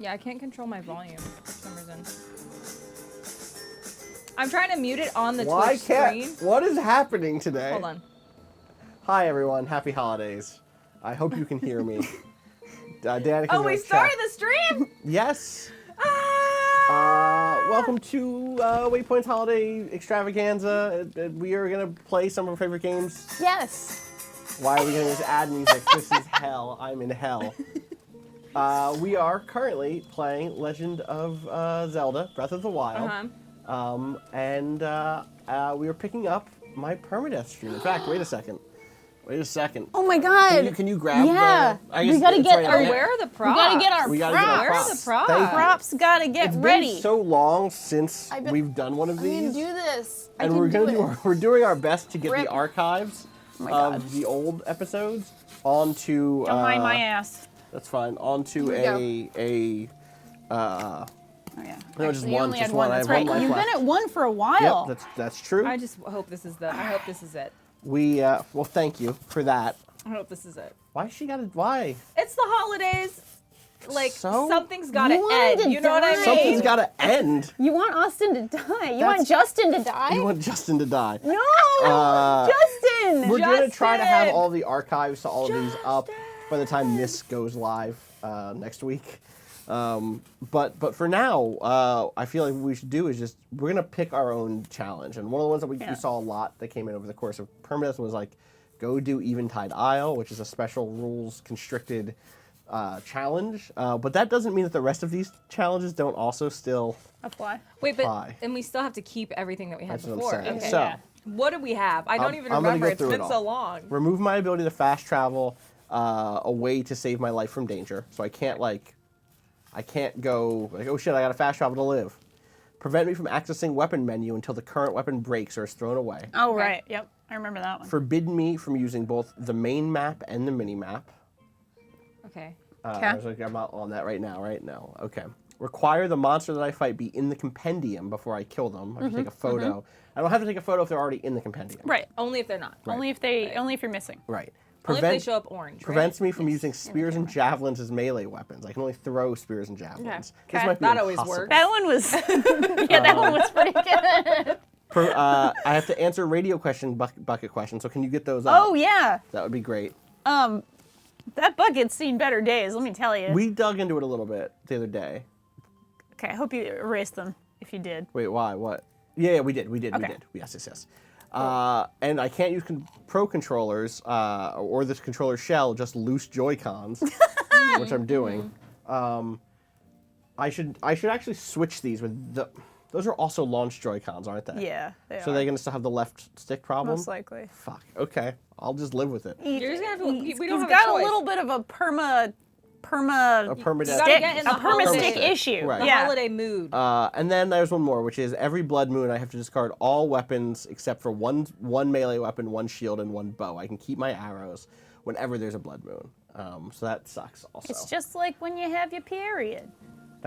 Yeah, I can't control my volume for some reason. I'm trying to mute it on the Twitch screen. What is happening today? Hold on. Hi, everyone. Happy holidays. I hope you can hear me. Danika, We started the stream? Yes. Welcome to Waypoint's Holiday Extravaganza. We are going to play some of our favorite games. Yes. Why are we getting this ad music? This is hell. I'm in hell. We are currently playing Legend of Zelda, Breath of the Wild. And we are picking up my Permadeath stream. In fact, wait a second. Oh my god. Can you grab we gotta get our, where are the props? We gotta get our props. Where are the props? Props gotta get ready. It's been so long since we've done one of these. I can do this. And we're doing our best to get the archives of the old episodes onto Don't mind my ass. That's fine. Onto oh yeah. No, just one. Just one. That's right. You've been at one for a while. Yep, that's true. I just hope this is I hope this is it. Well, thank you for that. I hope this is it. Why? It's the holidays. Like, so? Something's gotta end. You know what I mean? Something's gotta end. You want Austin to die. You want Justin to die? You want Justin to die. No! Justin! We're gonna try to have all the archives to all of these up by the time this goes live next week. But for now, I feel like what we should do is we're gonna pick our own challenge. And one of the ones that we saw a lot that came in over the course of Permadeath was like, go do Eventide Island, which is a special rules constricted challenge. But that doesn't mean that the rest of these challenges don't also still apply. Wait, and we still have to keep everything that we had before. What I'm saying. Okay. So, what do we have? I don't even remember. It's been so long. Remove my ability to fast travel away to save my life from danger. So I can't go like, oh shit, I gotta fast travel to live. Prevent me from accessing weapon menu until the current weapon breaks or is thrown away. Oh, right. Yep. I remember that one. Forbid me from using both the main map and the mini map. Okay. I'm not on that right now. Okay. Require the monster that I fight be in the compendium before I kill them. I can take a photo. I don't have to take a photo if they're already in the compendium. Right. Only if they're not. Right. Only if you're missing. Right. Only if they show up orange. Prevents me from using spears and javelins as melee weapons. I can only throw spears and javelins. Okay. That always works. That one was, that one was pretty good. I have to answer radio question bucket questions. So can you get those up? Oh yeah. That would be great. That bucket's seen better days. Let me tell you. We dug into it a little bit the other day. Okay, I hope you erased them if you did. Wait, why? What? Yeah, we did. Okay. We did. Yes. And I can't use Pro controllers or this controller shell, just loose Joy-Cons, which I'm doing. I should actually switch these with the. Those are also launch Joy-Cons, aren't they? Yeah, they are. So they're gonna still have the left stick problem. Most likely. Fuck. Okay, I'll just live with it. You're just gonna have to. We don't have got a choice. A little bit of a perma stick issue. Right. The holiday mood. And then there's one more, which is every blood moon I have to discard all weapons except for one melee weapon, one shield, and one bow. I can keep my arrows whenever there's a blood moon. So that sucks also. It's just like when you have your period.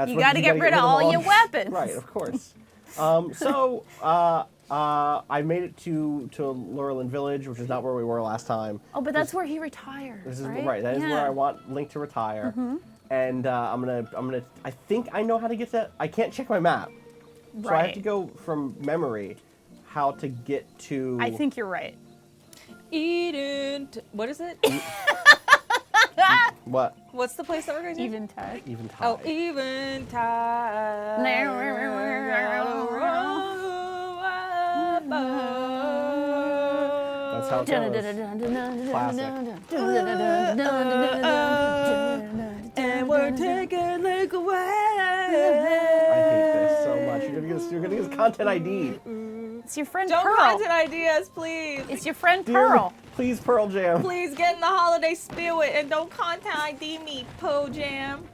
You got to get rid of all your weapons. Right, of course. I made it to Laurelin Village, which is not where we were last time. Oh, but that's where he retires. This is right. That is where I want Link to retire. And I'm gonna. I think I know how to get to that. I can't check my map, so I have to go from memory how to get to. I think you're right. What is it? What? What's the place that we're going to? Eventide. Oh, Eventide. That's how it goes. Classic. And we're taking Link away. I hate this so much. You're gonna get content ID. It's your friend Don't Pearl. content ideas, please. It's your friend Pearl. Please, Pearl Jam. Please get in the holiday spirit and don't content ID me, Pearl Jam.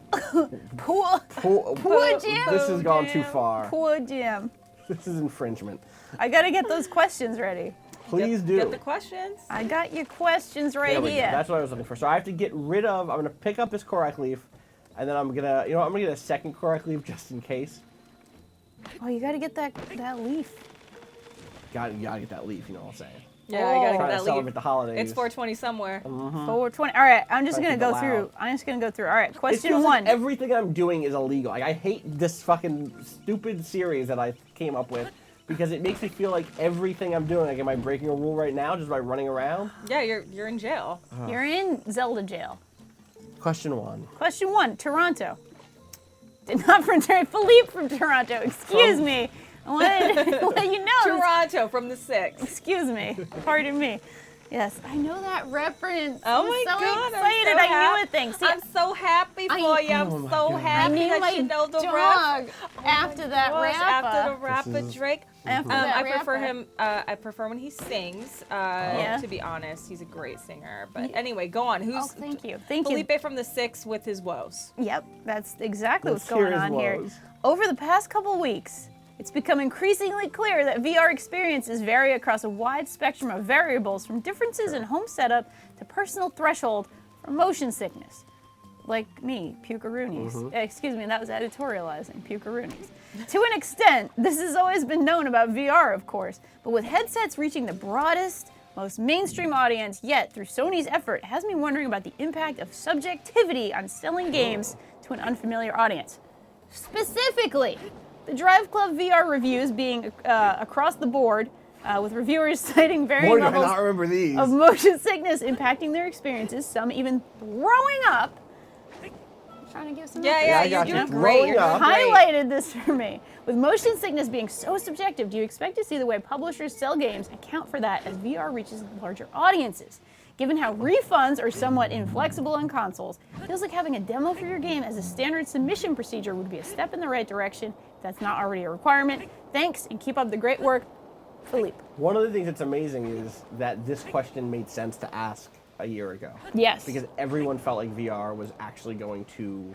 Poor Jam. This has gone too far. Poor Jam. This is infringement. I gotta get those questions ready. Please do. Get the questions. I got your questions right here. That's what I was looking for. So I have to get rid of. I'm gonna pick up this Korak leaf, and then I'm gonna get a second Korak leaf just in case. Oh, you gotta get that leaf. You gotta get that leaf. You know what I'm saying? Yeah, I gotta Trying get to that celebrate leave. the holidays. It's 420 somewhere. 420. All right, I'm just Trying gonna to go keep it through. loud. I'm just gonna go through. All right, It question feels one. like everything I'm doing is illegal. Like, I hate this fucking stupid series that I came up with because it makes me feel like everything I'm doing. Like, am I breaking a rule right now just by running around? Yeah, you're in jail. You're in Zelda jail. Question one. Question one. Toronto. Did not return. Philippe from Toronto. Excuse From- me. I wanted to let you know. Toronto from the 6. Excuse me. Pardon me. Yes, I know that reference. Oh I'm my so God, excited. I'm so I knew it. Thanks. See, I'm so happy for you. I'm Oh my so God. I happy knew that my you know the dog rap. after that Gosh, rapper. after the rapper This is- Drake. After that I prefer rapper. him. I prefer when he sings. Yeah. To be honest, he's a great singer. But anyway, go on. Who's Oh, thank you. Thank you. Felipe from the 6 with his woes? Yep, that's exactly Let's what's going hear his on here. woes. Over the past couple weeks, it's become increasingly clear that VR experiences vary across a wide spectrum of variables, from differences in home setup to personal threshold for motion sickness. Like me, pukeroonies. Excuse me, that was editorializing, pukeroonies. To an extent, this has always been known about VR, of course, but with headsets reaching the broadest, most mainstream audience yet through Sony's effort, it has me wondering about the impact of subjectivity on selling games to an unfamiliar audience. Specifically, the Drive Club VR reviews being across the board, with reviewers citing varying Boy, do I levels not remember these. of motion sickness impacting their experiences, some even throwing up. I'm trying to give some Yeah, Yeah, yeah, I you're got you. doing Throwing great. You're up. doing great. highlighted this for me. With motion sickness being so subjective, do you expect to see the way publishers sell games account for that as VR reaches larger audiences? Given how refunds are somewhat inflexible on consoles, it feels like having a demo for your game as a standard submission procedure would be a step in the right direction if that's not already a requirement. Thanks, and keep up the great work, Philippe. One of the things that's amazing is that this question made sense to ask a year ago. Yes. Because everyone felt like VR was actually going to.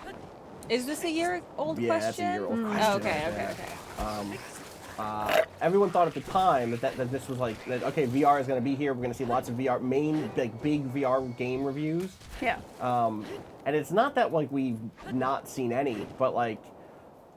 Is this a year-old Yeah, that's a question? year-old question. Oh, okay, right okay, there. okay. Everyone thought at the time that this was like, that, okay, VR is going to be here. We're going to see lots of VR, big VR game reviews. Yeah. And it's not that like we've not seen any, but like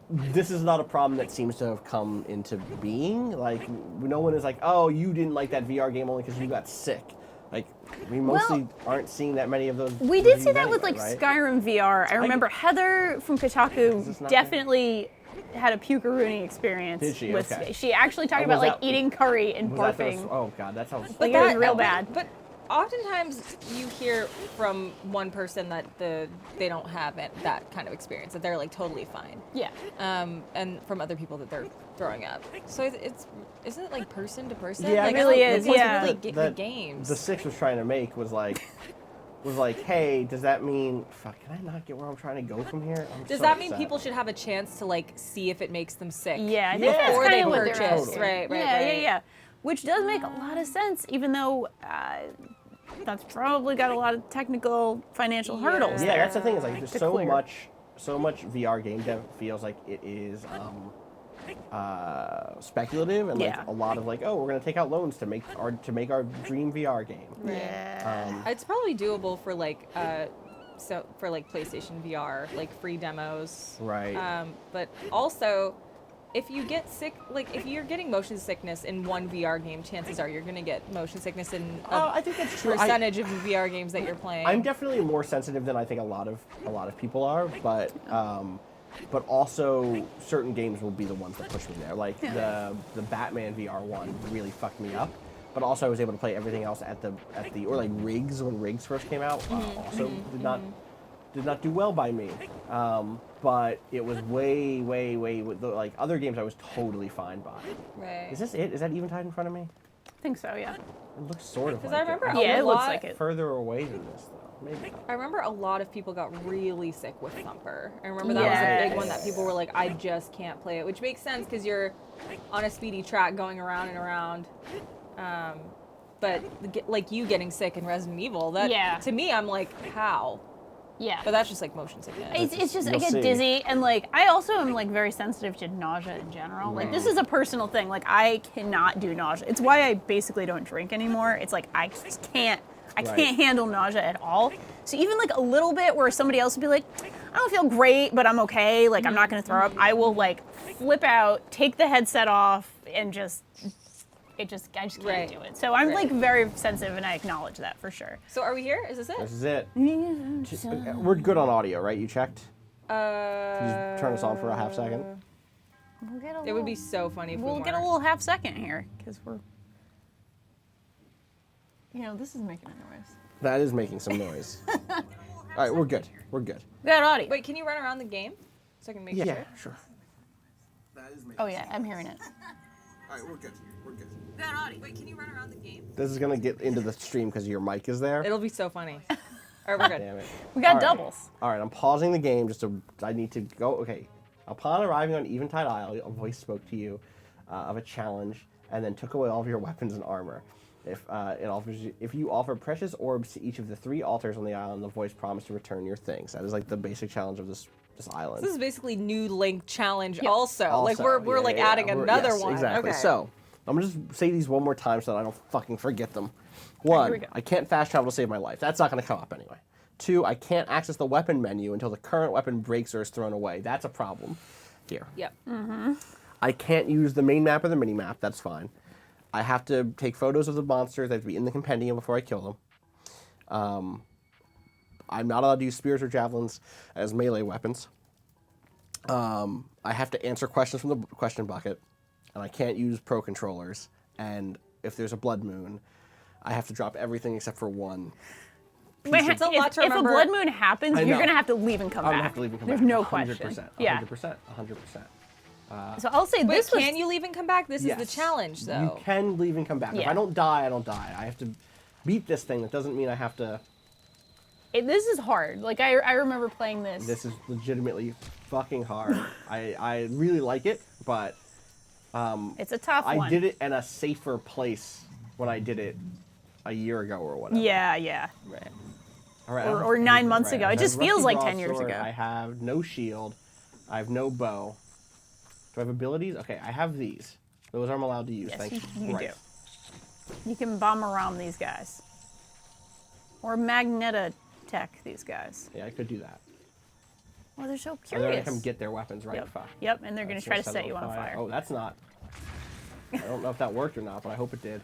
this is not a problem that seems to have come into being. Like no one is like, oh, you didn't like that VR game only because you got sick. Like we mostly aren't seeing that many of those. We did see reviews that with anyway, like right? Skyrim VR. I remember Heather from Is Kotaku this not definitely had a pukeroony experience. Did she? With, Okay. She actually talked And about was like that- eating curry and Was that barfing. those- oh god, that sounds. Like, it was real bad. But oftentimes you hear from one person that they don't have that kind of experience, that they're like totally fine. Yeah. And from other people that they're throwing up. So isn't it like person to person? Yeah, like, it really I don't is, think it's yeah. really the that games. The 6 was trying to make was like, hey, does that mean? Fuck, can I not get where I'm trying to go from here? I'm Does so that mean upset. people should have a chance to like see if it makes them sick? Yeah, I think Yeah. that's Before kind they of what they're purchase, asking. right, Yeah. Which does make a lot of sense, even though that's probably got a lot of technical, financial hurdles. Yeah, there that's the thing. Is like there's to so clear. much VR game dev feels like it is speculative and like Yeah. a lot of like, oh, we're gonna take out loans to make our dream VR game. Yeah. It's probably doable for like for like PlayStation VR, like free demos. Right. But also, if you get sick, like if you're getting motion sickness in one VR game, chances are you're gonna get motion sickness in I think that's true. percentage of the VR games that you're playing. I'm definitely more sensitive than I think a lot of people are, but also certain games will be the ones that push me there. Like the Batman VR one really fucked me up, but also I was able to play everything else at the or like Riggs when Riggs first came out. Also did not do well by me. But it was way with the, like other games I was totally fine by. right. Is this it? Is that Eventide in front of me? I think so, yeah. It looks sort of. Because like I remember it. a Yeah, it looks lot- like it. Further away than this though. Maybe. I remember a lot of people got really sick with Thumper. I remember that was a big one that people were like, I just can't play it, which makes sense because you're on a speedy track going around and around. But like you getting sick in Resident Evil, that to me, I'm like, how? Yeah. But that's just like motion sickness. It's just I You'll get see. dizzy, and like I also am like very sensitive to nausea in general. Like this is a personal thing. Like I cannot do nausea. It's why I basically don't drink anymore. It's like I just can't. I Right. can't handle nausea at all. So even like a little bit where somebody else would be like, I don't feel great, but I'm okay. Like I'm not gonna throw up. I will like flip out, take the headset off, and just I just can't Right. do it. So I'm Right. like very sensitive, and I acknowledge that for sure. So are we here? Is this it? This is it. We're good on audio, right? You checked? Can you just turn us on for a half second? We'll get a It would be so funny if we We'll get a weren't. little half second here because we're. This is making a noise. That is making some noise. All right, we're good. We're good. We got audio. Wait, can you run around the game so I can make Yeah, sure? sure. That is making Oh yeah, I'm hearing it. All right, we're good. We're good. We got audio. Wait, can you run around the game? This is gonna get into the stream because your mic is there. It'll be so funny. All right, we're good. Damn it. We got All right. doubles. All right, I'm pausing the game just to. I need to go. Okay. Upon arriving on Eventide Island, a voice spoke to you of a challenge, and then took away all of your weapons and armor. If you offer precious orbs to each of the 3 altars on the island, the voice promised to return your things. That is like the basic challenge of this island. This is basically new Link challenge also. Like Also, we're like yeah, adding we're- another yes, one. Exactly. Okay. So I'm gonna just say these one more time so that I don't fucking forget them. here we One, go. I can't fast travel to save my life. That's not gonna come up anyway. 2, I can't access the weapon menu until the current weapon breaks or is thrown away. That's a problem. Here. Yep. I can't use the main map or the mini map. That's fine. I have to take photos of the monsters. They have to be in the compendium before I kill them. I'm not allowed to use spears or javelins as melee weapons. I have to answer questions from the question bucket, and I can't use pro controllers. And if there's a blood moon, I have to drop everything except for one. Wait, It's a lot to if a remember. blood moon happens, I you're know. gonna have to leave and come I'm back. gonna have to leave and come There's back. no 100%, question. 100%, Yeah. 100%. So I'll say Wait, this was. can you leave and come back? This is the Yes. challenge, though. You can leave and come back. If Yeah. I don't die, I don't die. I have to beat this thing. That doesn't mean I have to. This is hard. Like I remember playing this. This is legitimately fucking hard. I really like it, but It's a tough one. I did it in a safer place when I did it a year ago or whatever. Yeah. Right. All right, Or I have 9 everything, months right. ago. I It have just feels rusty like 10 years broadsword, ago. I have no shield. I have no bow. Do I have abilities? Okay, I have these. Those I'm allowed to use. Yes, Thank you Right. do. You can bomb around these guys. Or magneta tech these guys. Yeah, I could do that. Well, they're so And they're curious. gonna come get their weapons, right? Yep. Fuck. Yep, and they're gonna That's try to set set it you on fire. Oh, that's not. I don't know if that worked or not, but I hope it did.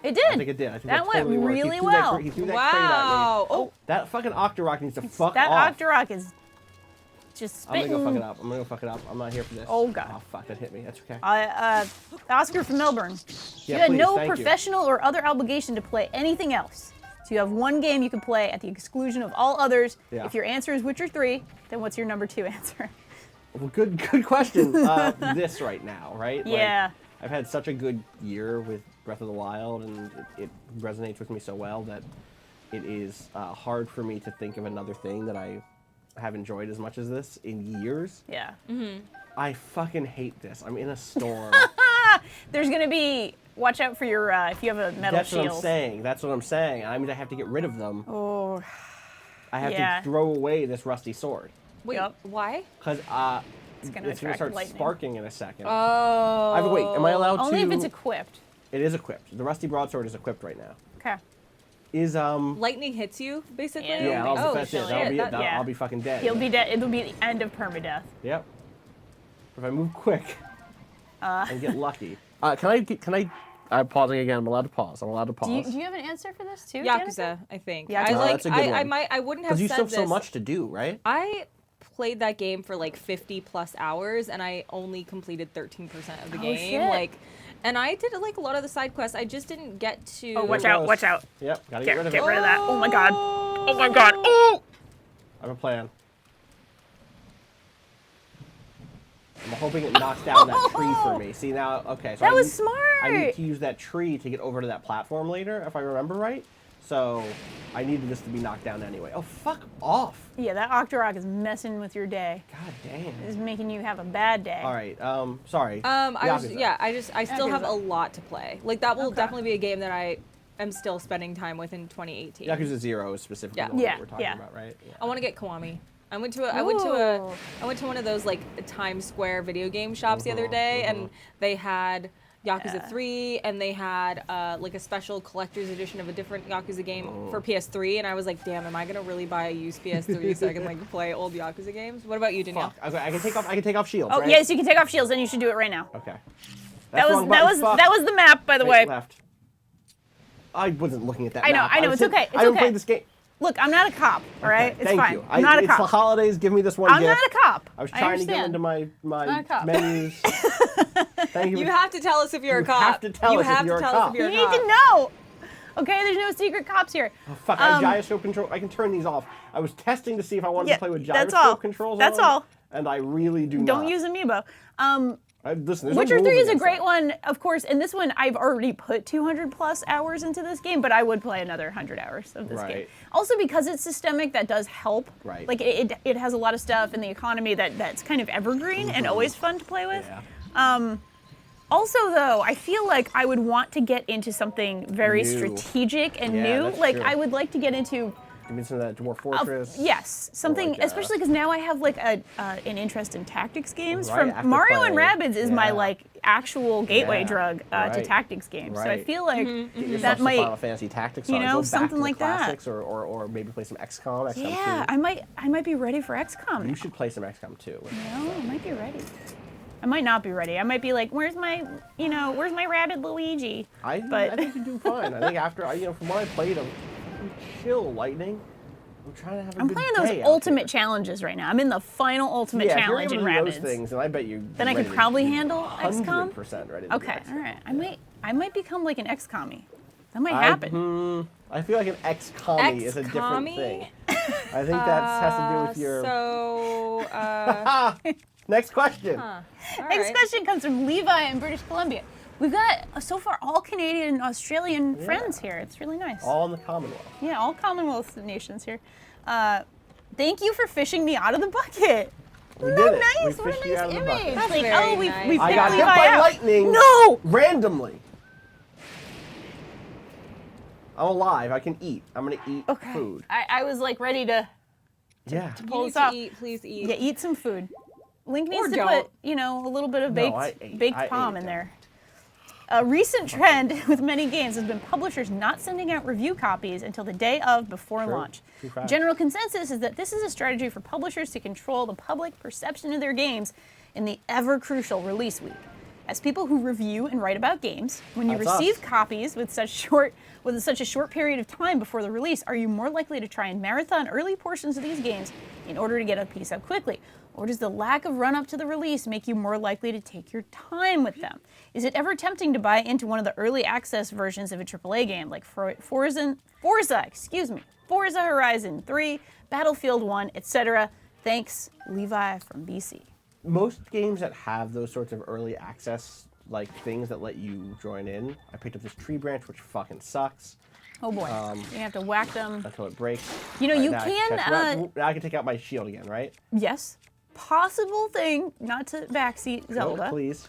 It did. I think it did. I think that went totally worked. He really threw that well. he threw that crate at me. Wow. Oh, That fucking Octorok needs to fuck That off. Octorok is just I'm gonna spitting. go fuck it up. I'm gonna go fuck it up. I'm not here for this. Oh, God. Oh fuck, that hit me. That's okay. Oscar from Melbourne. Yeah, You had please, no thank you. professional or other obligation to play anything else. So you have one game you can play at the exclusion of all others. Yeah. If your answer is Witcher 3, then what's your number 2 answer? Well, good question. This right now, right? Like, Yeah. I've had such a good year with Breath of the Wild, and it resonates with me so well that it is hard for me to think of another thing that I have enjoyed as much as this in years. Yeah. I fucking hate this. I'm in a storm. There's gonna be. Watch out for your if you have a metal That's shield. what I'm saying. That's what I'm saying. I mean, I have to get rid of them. Oh. I have yeah. to throw away this rusty sword. wait. Yep. Why? Because It's gonna it's attract start lightning. sparking in a second. Oh. Wait, am I allowed Only to? if it's equipped. It is equipped. The rusty broadsword is equipped right now. Okay. Is Lightning hits you, basically? Yeah. Yeah, Oh, that's it. shit. That'll be it. That- yeah. I'll be fucking dead. He'll be dead. It'll be the end of permadeath. Yep. If I move quick and get lucky. I'm pausing again. I'm allowed to pause. I'm allowed to pause. Do you have an answer for this too? Yakuza, Danica? I think. Yakuza. I Oh, like. that's a good I one. might. I wouldn't have Because you said still have this. so much to do, right? I played that game for like 50 plus hours, and I only completed 13% of the game. shit. Like, and I did like a lot of the side quests. I just didn't get to. Oh, watch There it out! goes. Watch out! Yep. Gotta get rid of Get it. rid of that! Oh my god! Oh my god! Oh! I have a plan. I'm hoping it knocks down that tree for me. See now, okay. So That I was need- smart. I need to use that tree to get over to that platform later, if I remember right. So I needed this to be knocked down anyway. Oh, fuck off. Yeah, that Octorok is messing with your day. God damn. Is making you have a bad day. All right. Sorry. I still have Yakuza. a lot to play. Like that will Okay. definitely be a game that I am still spending time with in 2018. Yakuza 0 is specifically Yeah. the one Yeah, that we're talking yeah. about, right? Yeah. I want to get Kiwami. I went to Ooh. one of those like Times Square video game shops the other day, and they had Yakuza Yeah. 3, and they had like a special collector's edition of a different Yakuza game for PS3, and I was like, damn, am I gonna really buy a used PS3 so I can like play old Yakuza games? What about you, Danielle? Fuck. Okay, I can take off shields. Oh right? yes, you can take off shields, and you should do it right now. Okay. That wrong button. Fuck. was the map, by the way. Left. I wasn't looking at that I know, map. I know, it's okay, it's I haven't okay. played this game. Look, I'm not a cop, all right? Okay, It's thank fine. you. I'm not a It's cop. the holidays. Give me this one I'm gift. not a cop. I was trying to get into my Not a cop. menus. Thank you. You have to tell us if you're a You cop. have to tell us if you're a cop. You need to know. Okay, there's no secret cops here. Oh, fuck, I have gyroscope control. I can turn these off. I was testing to see if I wanted to play with that's gyroscope all. controls That's on, all. and I really do not. Don't use Amiibo. Listen, there's Witcher no 3 rules is a against great that. one, of course, and this one I've already put 200 plus hours into this game, but I would play another 100 hours of this game. Right. Also because it's systemic, that does help. Right. Like it has a lot of stuff in the economy that's kind of evergreen and always fun to play with. Yeah. Also, though, I feel like I would want to get into something very New. strategic and Yeah, new. that's Like true. I would like to get into Give me some of that Dwarf Fortress. yes, something, like, especially because now I have like an interest in tactics games. Right, From after Mario and playing- Rabbids is my yeah. like actual gateway Yeah, drug to right, tactics games. So I right. feel like Get yourself that some might, Final Fantasy Tactics. you on. know, Go back something to the like that. classics, or maybe play some XCOM. XCOM yeah, 2. I might be ready for XCOM. You should play some XCOM 2. No, I might be ready. I might not be ready. I might be like, where's my Rabbid Luigi? I But- think you do fine. I think after from what I played, I'm chill lightning. I'm trying to have a I'm good playing those day out ultimate there. challenges right now. I'm in the final ultimate Yeah, challenge if in you're able to do Rabbids. those things, and I bet you. Then I could probably handle XCOM. 100% ready. To Okay, do all XCOM. right. I might become like an XCOMmy. That might happen. I feel like an ex-commie is a different Ex-commie? thing. I think that has to do with your. Next question. Next question comes from Levi in British Columbia. We've got so far all Canadian and Australian friends here. It's really nice. All in the Commonwealth. Yeah, all Commonwealth nations here. Thank you for fishing me out of the bucket. We No, did it. nice. We What a fished you nice out of the image. bucket. That's Like, very oh, we nice. we I picked got hit Levi by out. lightning. No. Randomly. I'm alive. I can eat. I'm gonna eat Okay. food. I was like ready to Yeah. pull You need this off. to eat, please eat. Yeah, eat some food. Link needs Or to don't. put, a little bit of No, baked I palm ate in that. there. A recent trend with many games has been publishers not sending out review copies until the day of before True. launch. True fact. General consensus is that this is a strategy for publishers to control the public perception of their games in the ever crucial release week. As people who review and write about games, when you That's us. receive copies with such a short period of time before the release, are you more likely to try and marathon early portions of these games in order to get a piece out quickly? Or does the lack of run-up to the release make you more likely to take your time with them? Is it ever tempting to buy into one of the early access versions of a AAA game like Forza Horizon 3, Battlefield 1, etc.? Thanks, Levi from BC. Most games that have those sorts of early access things that let you join in. I picked up this tree branch, which fucking sucks. Oh boy, you're gonna have to whack them. Until it breaks. You know, Right, you now can, now I can take out my shield again, right? Yes. Possible thing, not to backseat Zelda. No, please.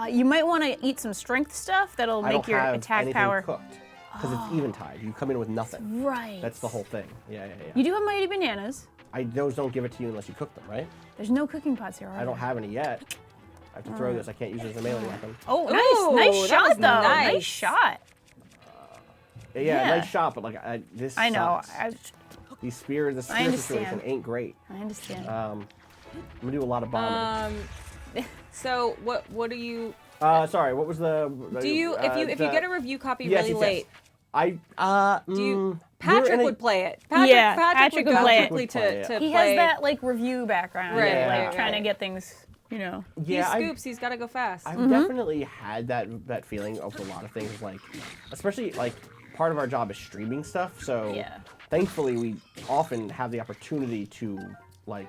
You might want to eat some strength stuff that'll I make don't your have attack anything power. cooked because it's Eventide. You come in with nothing. Right. That's the whole thing. Yeah. You do have mighty bananas. Those don't give it to you unless you cook them, right? There's no cooking pots here, are I don't there? have any yet. I have to throw this. I can't use it as a melee weapon. Oh, Ooh, nice that shot was though. nice. Nice shot. Yeah, Yeah. nice shot, but this I know. sucks. These spears, the spear understand. situation ain't great. I understand. I'm gonna do a lot of bombing. So what do you Sorry, what was the? do? You if you get a review copy really late, do you? Patrick would play it. Patrick, Yeah, Patrick would play it. quickly to he play. has that review background, Right, like trying to get things, Yeah, he scoops. He's got to go fast. I've definitely had that feeling of a lot of things, especially part of our job is streaming stuff. So thankfully we often have the opportunity to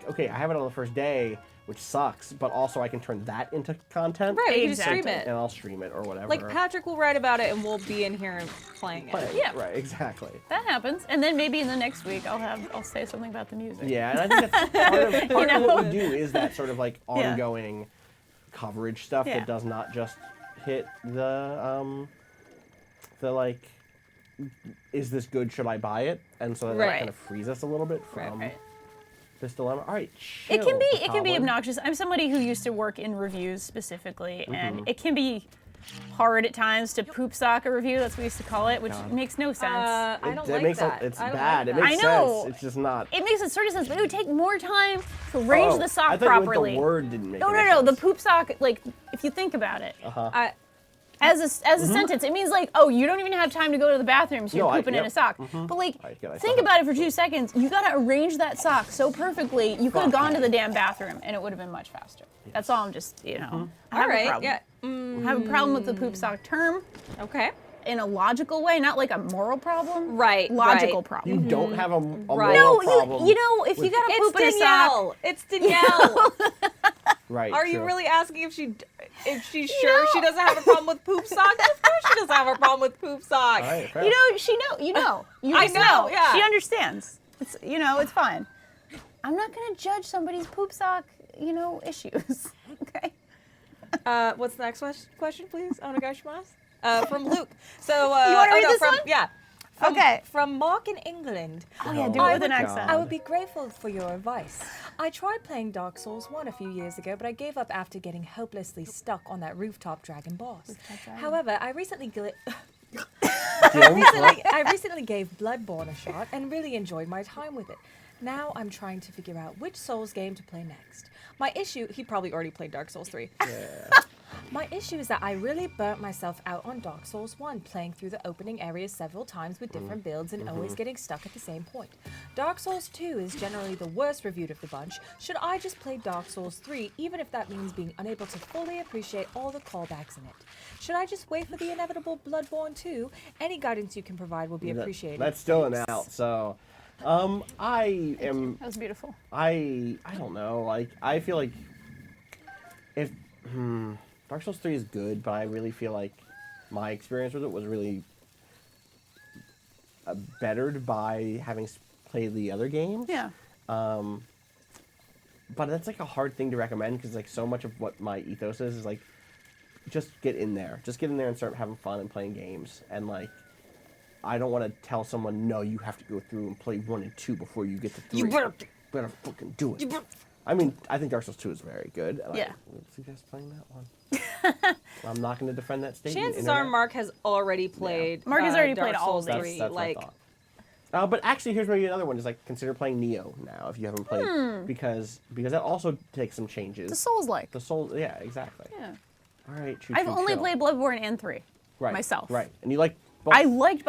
okay, I have it on the first day, which sucks, but also I can turn that into content. Right, we can Exactly. stream it. And I'll stream it or whatever. Like Patrick will write about it, and we'll be in here playing it. Yeah. Right, exactly. That happens, and then maybe in the next week I'll say something about the music. Yeah, and I think that's part of what we do is that sort of ongoing coverage stuff Yeah. that does not just hit the is this good, should I buy it? And so that Right. kind of frees us a little bit from Right. this dilemma. All right, It can be Goblin. obnoxious. I'm somebody who used to work in reviews specifically, Mm-hmm. and it can be hard at times to poop sock a review. That's what we used to call it, which makes no sense. I don't It like makes that. it's I don't bad. like It that. makes I know. sense. It's just not. It makes a sort of sense, but it would take more time to arrange the I sock thought properly. You meant the word didn't make No, any no, no. The sense. poop sock, if you think about it. I As a sentence, it means like, oh, you don't even have time to go to the bathroom, so you're pooping in a sock. But like, think about it for 2 seconds. You gotta arrange that sock so perfectly. You could have gone to the damn bathroom, and it would have been much faster. That's all. I'm just, I have a problem. Yeah. I have a problem with the poop sock term. Okay. In a logical way, not like a moral problem. Right. Logical problem. You don't have a moral No, problem. you know, if you gotta poop in a sock. It's Danielle. Right. Are you true. really asking if she's sure she doesn't have a problem with poop socks? Of course she doesn't have a problem with poop socks. All right, fair. You know. You I just know, yeah. She understands. It's it's fine. I'm not gonna judge somebody's poop sock, issues. Okay. What's the next question, please? Onegaishimasu. From Luke. So You wanna read this one? Yeah. Okay. From Mark in England. Oh yeah, do it with an accent. I would be grateful for your advice. I tried playing Dark Souls 1 a few years ago, but I gave up after getting hopelessly stuck on that rooftop dragon boss. However, I recently gave Bloodborne a shot and really enjoyed my time with it. Now I'm trying to figure out which Souls game to play next. My issue, he probably already played Dark Souls 3. Yeah. My issue is that I really burnt myself out on Dark Souls 1, playing through the opening areas several times with different builds and always getting stuck at the same point. Dark Souls 2 is generally the worst reviewed of the bunch. Should I just play Dark Souls 3, even if that means being unable to fully appreciate all the callbacks in it? Should I just wait for the inevitable Bloodborne 2? Any guidance you can provide will be appreciated. That's still an out, so... I am... That was beautiful. I don't know, like, I feel like... If... Dark Souls 3 is good, but I really feel like my experience with it was really bettered by having played the other games. Yeah. But that's like a hard thing to recommend because like so much of what my ethos is like, just get in there. Just get in there and start having fun and playing games. And like, I don't want to tell someone, no, you have to go through and play 1 and 2 before you get to 3. You better fucking do it. I mean, I think Dark Souls 2 is very good. And Yeah. I would suggest playing that one. I'm not going to defend that statement. Chances are Mark has already played. Mark has already Dark played all Souls of these. 3. That's Like, what I thought. But actually, here's maybe another one. Is like consider playing Neo now if you haven't played because that also takes some changes. The Souls-like. The Souls, yeah, exactly. Yeah. All right, I've only played Bloodborne and 3 myself. Right, and you like both. I loved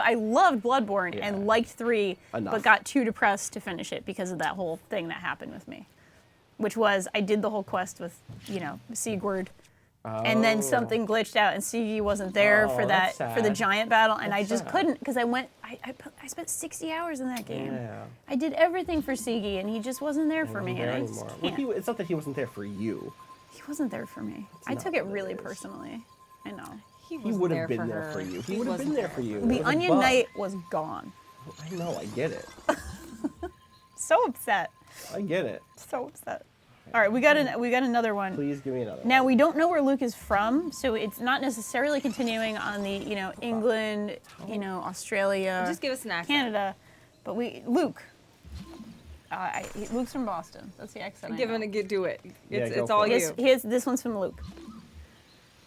Bloodborne and liked 3, Enough. but got too depressed to finish it because of that whole thing that happened with me. Which was, I did the whole quest with, Sigurd, and then something glitched out and Sigi wasn't there for that's the sad. giant battle, and I just sad. couldn't because I spent 60 hours in that game. Yeah. I did everything for Sigi, and he just wasn't there for me. There And I anymore. just Well, can't. it's not that he wasn't there for you. He wasn't there for me. I not took it what it really is. personally. I know. He wasn't would have been for there her. for you. He He would have been wasn't there for you. The It was a Onion bug. Knight was gone. I know. I get it. So upset. I get it. So upset. All right, we got another one. Please give me another. Now one. we don't know where Luke is from, so it's not necessarily continuing on the England, Australia, just give us an accent. Canada, but Luke. Luke's from Boston. That's the accent. Do it. Yeah, It's go all for it. you. This one's from Luke.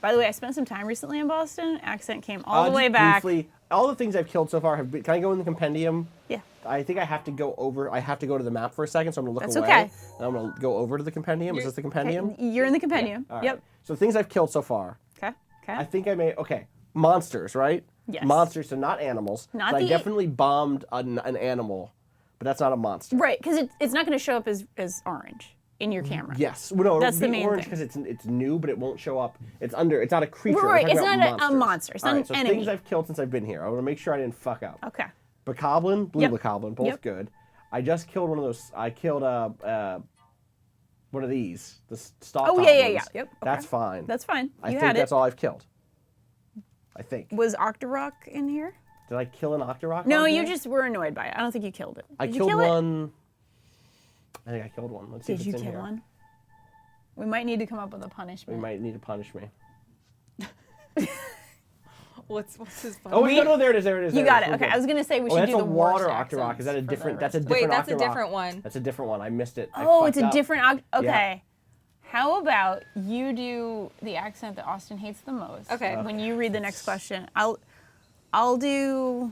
By the way, I spent some time recently in Boston. Accent came all the way Just back. Briefly, all the things I've killed so far have been. Can I go in the compendium? Yeah. I think I have to go over. I have to go to the map for a second, so I'm gonna look That's away. okay. And I'm gonna go over to the compendium. Is this the compendium? Okay, you're in the compendium. All right. Yep. So things I've killed so far. Okay. I think I made monsters, right? Yes. Monsters, so not animals. Not so I the- definitely bombed an animal, but that's not a monster. Right, because it's not going to show up as orange in your camera. Yes. Well, no, That's it'll the be main orange thing. because it's new, but it won't show up. It's not a creature. We're Right, talking it's about not a monsters. monster. It's not All an right, so enemy. things I've killed since I've been here. I want to make sure I didn't fuck up. Okay. Bokoblin, blue Yep. Bokoblin, both Yep. good. I just killed one of those. I killed one of these. The stalk. Oh, yeah. goblins. Yep. That's okay. fine. That's fine. I You think had that's it. all I've killed. I think. Was Octorok in here? Did I kill an Octorok? No, on you here? just were annoyed by it. I don't think you killed it. I Did you killed kill it? one. I think I killed one. Let's see Did if you it's in kill here. one? We might need to come up with a We punishment. might need to punish me. What's his fun? Oh wait, no, there it is. There it is. You there got is. it. We're Okay, good. I was gonna say we Oh, should that's do a the water worst Octorok. Is that a accents for different? the That's a rest. different Wait, that's a Octorok. different one. That's a different one. I missed it. I Oh, it's fucked a up. different. Okay. How about you do the accent that Austin hates the most? Okay. When you read the next question, I'll do.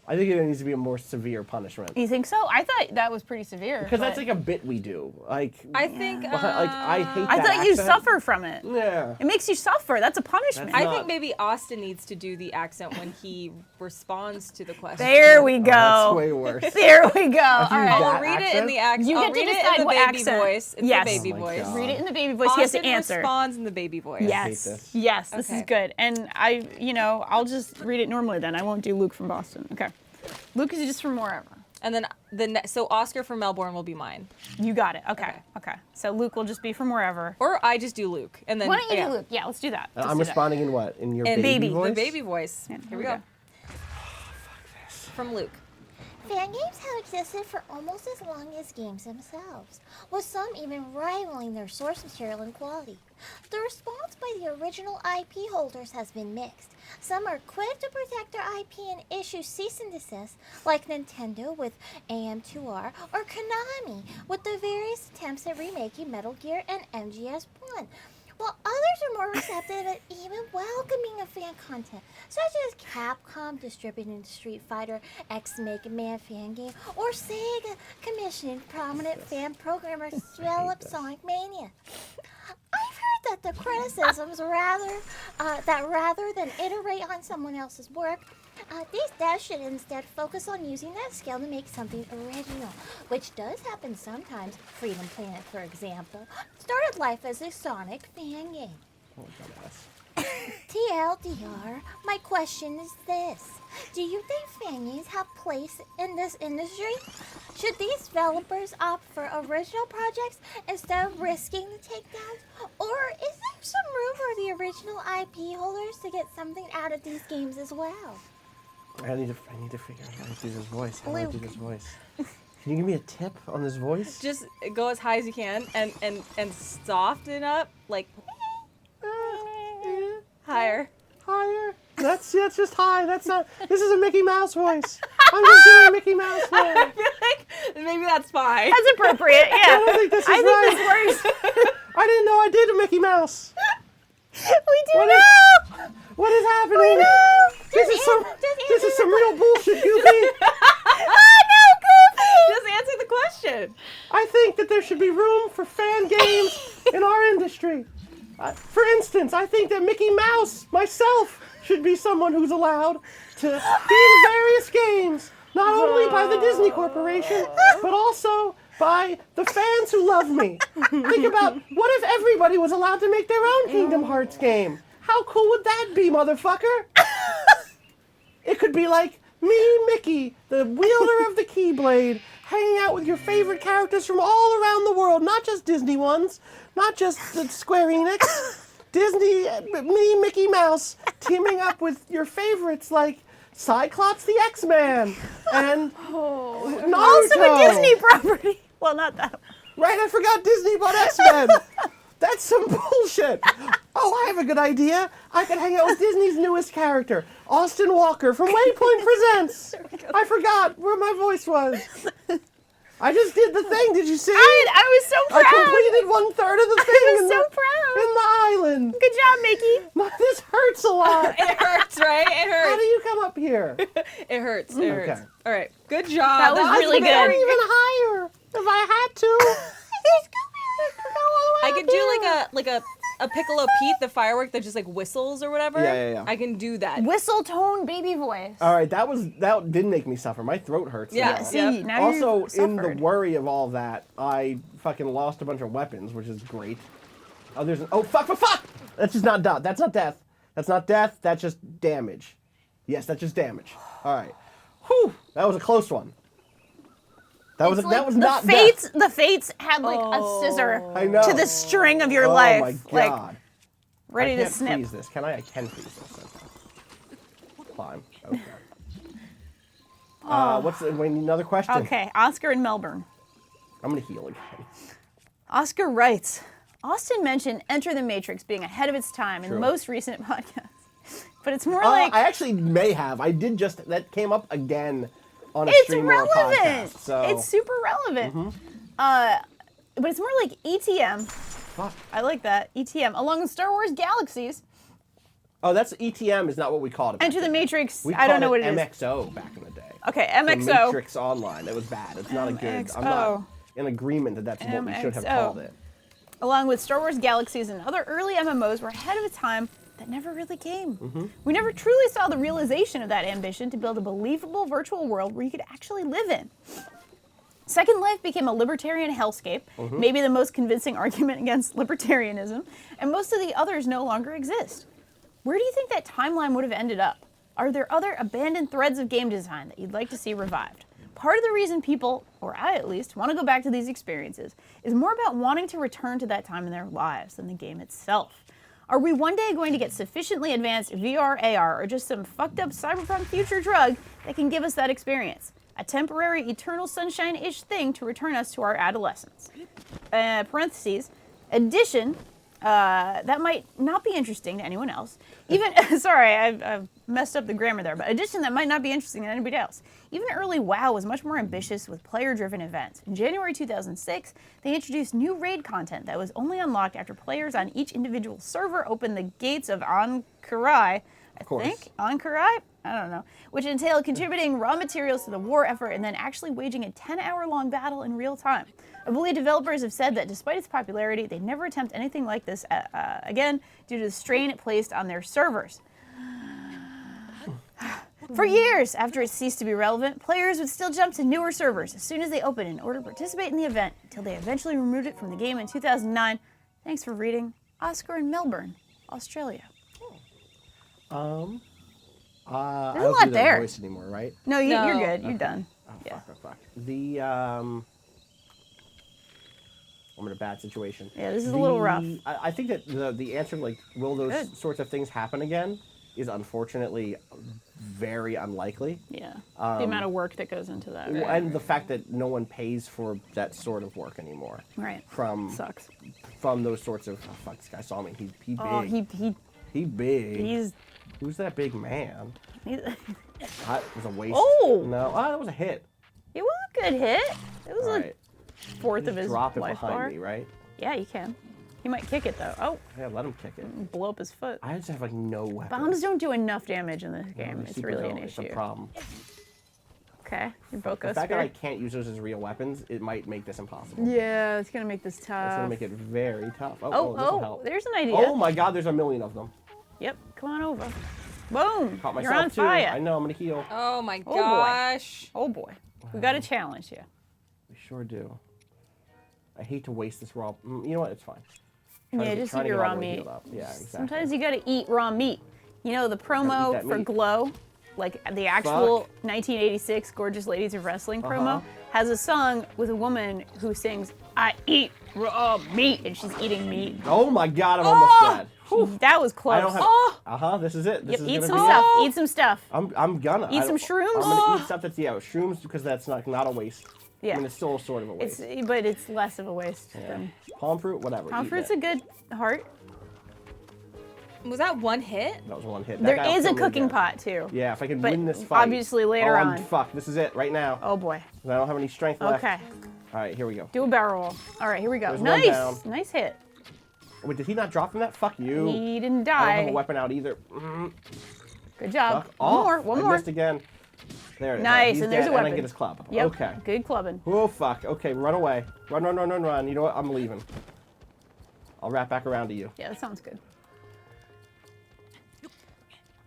I think it needs to be a more severe punishment. You think so? I thought that was pretty severe. Because that's like a bit we do. Like I think. I hate that I thought you accent. suffer from it. Yeah. It makes you suffer. That's a punishment. That's I not- think maybe Austin needs to do the accent when he responds to the question. There we go. Oh, that's way worse. There we go. All you right. that I'll read it in the accent. You I'll get to read it decide in the what baby accent. voice. It's Yes. the baby Oh my voice. God. Read it in the baby voice. He has Austin to answer. responds in the baby voice. Yes. this. Yes, this is Okay. good. And I'll just read it normally then. I won't do Luke from Boston. Okay. Luke is just from wherever. And then so Oscar from Melbourne will be mine. You got it. Okay. So Luke will just be from wherever. Or I just do Luke. And then Why don't you yeah. do Luke? Yeah, let's do that. I'm responding in what? In your And baby voice? The baby voice. Yeah, Here we go. From Luke. Fan games have existed for almost as long as games themselves, with some even rivaling their source material in quality. The response by the original IP holders has been mixed. Some are quick to protect their IP and issue cease and desist, like Nintendo with AM2R, or Konami with the various attempts at remaking Metal Gear and MGS1. While others are more receptive at even welcoming of fan content, such as Capcom distributing the Street Fighter X Mega Man fan game, or Sega commissioning prominent fan programmers to develop Sonic Mania. I've heard that the criticisms rather than iterate on someone else's work, these devs should instead focus on using that skill to make something original, which does happen sometimes. Freedom Planet, for example, started life as a Sonic fan game. Oh, dumbass. TLDR, my question is this. Do you think fan games have place in this industry? Should these developers opt for original projects instead of risking the takedowns? Or is there some room for the original IP holders to get something out of these games as well? I need to figure out how to do this voice. How do I do this voice? Can you give me a tip on this voice? Just go as high as you can and soften up like higher. Higher. That's just high. That's not. This is a Mickey Mouse voice. I'm just doing a Mickey Mouse voice. I feel like maybe that's fine. That's appropriate. Yeah. I don't think this is right. this works. I didn't know I did a Mickey Mouse. We do What know. What is happening? This is some real bullshit, Goofy. Just answer the question. I think that there should be room for fan games in our industry. For instance, I think that Mickey Mouse, myself, should be someone who's allowed to be in various games, not only by the Disney Corporation, but also by the fans who love me. Think about, what if everybody was allowed to make their own Kingdom Hearts game? How cool would that be, motherfucker? It could be like me, Mickey, the wielder of the Keyblade, hanging out with your favorite characters from all around the world, not just Disney ones, not just the Square Enix, Disney, me, Mickey Mouse, teaming up with your favorites like Cyclops the X-Man and Naruto. Also a Disney property. Well, not that. Right, I forgot Disney bought X-Men. That's some bullshit. Oh, I have a good idea. I could hang out with Disney's newest character, Austin Walker from Waypoint Presents. I forgot where my voice was. I just did the thing. Did you see? I was so proud. I completed 1/3 of the thing I was in, so the, proud. in the island. Good job, Mickey. This hurts a lot. It hurts, right? It How hurts. do you come up here? It hurts. It hurts. Okay. All right. Good job. That was really I could go good. even higher if I had to. I could do like a Piccolo Pete, the firework that just like whistles or whatever. Yeah. I can do that. Whistle tone baby voice. All right, that didn't make me suffer. My throat hurts. Yeah, now. See, Yep. now Also, you've in the suffered. worry of all that, I fucking lost a bunch of weapons, which is great. Oh, there's an, oh fuck! That's just not death. That's not death. That's not death. That's just damage. Yes, that's just damage. All right. Whew, that was a close one. That was It's that like was the not fates. death. The fates had like a scissor I know. to the string of your Oh life, my like god! ready I to can't snip. freeze this. Can I? I can freeze this. Okay. Climb. Okay. What's the, wait, another question? Okay, Oscar in Melbourne. I'm gonna heal again. Oscar writes, Austin mentioned Enter the Matrix being ahead of its time in the True. most recent podcast. But it's more like, I actually may have. I did just, that came up again on a it's stream or a relevant. podcast. So It's super relevant. But it's more like ETM. Fuck. I like that. ETM. Along with Star Wars Galaxies, Oh, that's ETM is not what we called it. back Enter the then. Matrix, We I don't called know what it it is. MXO back in the day. Okay, for MXO. Matrix Online. It was bad. It's not a good. I'm MXO. not in agreement that that's what we should have MXO. called it. Along with Star Wars Galaxies and other early MMOs, were ahead of a time that never really came. We never truly saw the realization of that ambition to build a believable virtual world where you could actually live in. Second Life became a libertarian hellscape, maybe the most convincing argument against libertarianism, and most of the others no longer exist. Where do you think that timeline would have ended up? Are there other abandoned threads of game design that you'd like to see revived? Part of the reason people, or I at least, want to go back to these experiences is more about wanting to return to that time in their lives than the game itself. Are we one day going to get sufficiently advanced VR, AR, or just some fucked up cyberpunk future drug that can give us that experience? A temporary eternal sunshine-ish thing to return us to our adolescence. Parentheses, addition, that might not be interesting to anyone else. Even, sorry, I've messed up the grammar there, but addition that might not be interesting to anybody else. Even early WoW was much more ambitious with player-driven events. In January 2006, they introduced new raid content that was only unlocked after players on each individual server opened the gates of Ankarai, Ankarai? I don't know. Which entailed contributing raw materials to the war effort and then actually waging a 10-hour-long battle in real time. I believe developers have said that despite its popularity, they'd never attempt anything like this again due to the strain it placed on their servers. For years after it ceased to be relevant, players would still jump to newer servers as soon as they opened in order to participate in the event until they eventually removed it from the game in 2009. Thanks for reading. Oscar in Melbourne, Australia. I a don't lot do that there. voice anymore, right? No, No. you're good. You're done. Oh, Yeah. fuck. I'm in a bad situation. Yeah, this is a little rough. I think that the answer, like, will those Good. sorts of things happen again, is unfortunately very unlikely. Yeah. The amount of work that goes into that. Right? And the fact that no one pays for that sort of work anymore. Right. From Sucks. those sorts of fuck, this guy saw me. He big. Oh, he big. he's Who's that big man? That was a waste. Oh! No, that was a hit. it was a good hit. It was All a right. fourth of his Drop it life behind bar. me, right? Yeah, you can. He might kick it though. Oh, Yeah, let him kick it. blow up his foot. I just have like no weapons. Bombs don't do enough damage in this game. It's It's really an It's issue. a problem. Okay, your boat The goes fact that I spear. can't use those as real weapons, it might make this impossible. Yeah, it's gonna make this tough. It's gonna make it very tough. Oh, this'll Oh, help. there's an idea. Oh my God, there's a million of them. Yep, come on over. Boom! Caught You're myself on too. fire. I know. I'm gonna heal. Oh my boy. gosh. Oh boy, we got a challenge here. We sure do. I hate to waste this raw. You know what? It's fine. Yeah, just eat your raw meat. Yeah, exactly. Sometimes you gotta eat raw meat. You know, the promo that for meat. Glow, like the actual 1986 Gorgeous Ladies of Wrestling promo, has a song with a woman who sings, "I eat raw meat," and she's eating meat. Oh my God, I'm almost dead. That was close. I don't have. Oh, This is it. This yep, is eat gonna some be stuff. it. Eat some stuff. I'm gonna. Eat I some don't- shrooms? I'm gonna eat stuff that's shrooms because that's not a waste. Yeah. I mean, it's still sort of a It's, waste. but it's less of a waste than Palm fruit, whatever. palm eat fruit's it. a good heart. Was that one hit? That was one hit. That There guy will is a kill me cooking again. pot too. Yeah, if I can But win this fight. obviously later I'm on. fucked. This is it right now. Oh boy. 'Cause I don't have any strength left. Okay. All right, here we go. Do a barrel roll. All right, here we go. There's one down. Nice hit. Wait, did he not drop from that? Fuck you. He didn't I don't have die. a weapon out either. Good job. Fuck One off. more. One I more. missed again. There it is. Nice, He's and there's dead, a weapon. And I get his club. Yep. Okay. Good clubbing. Oh, fuck. Okay, run away. Run. You know what? I'm leaving. I'll wrap back around to you. Yeah, that sounds good.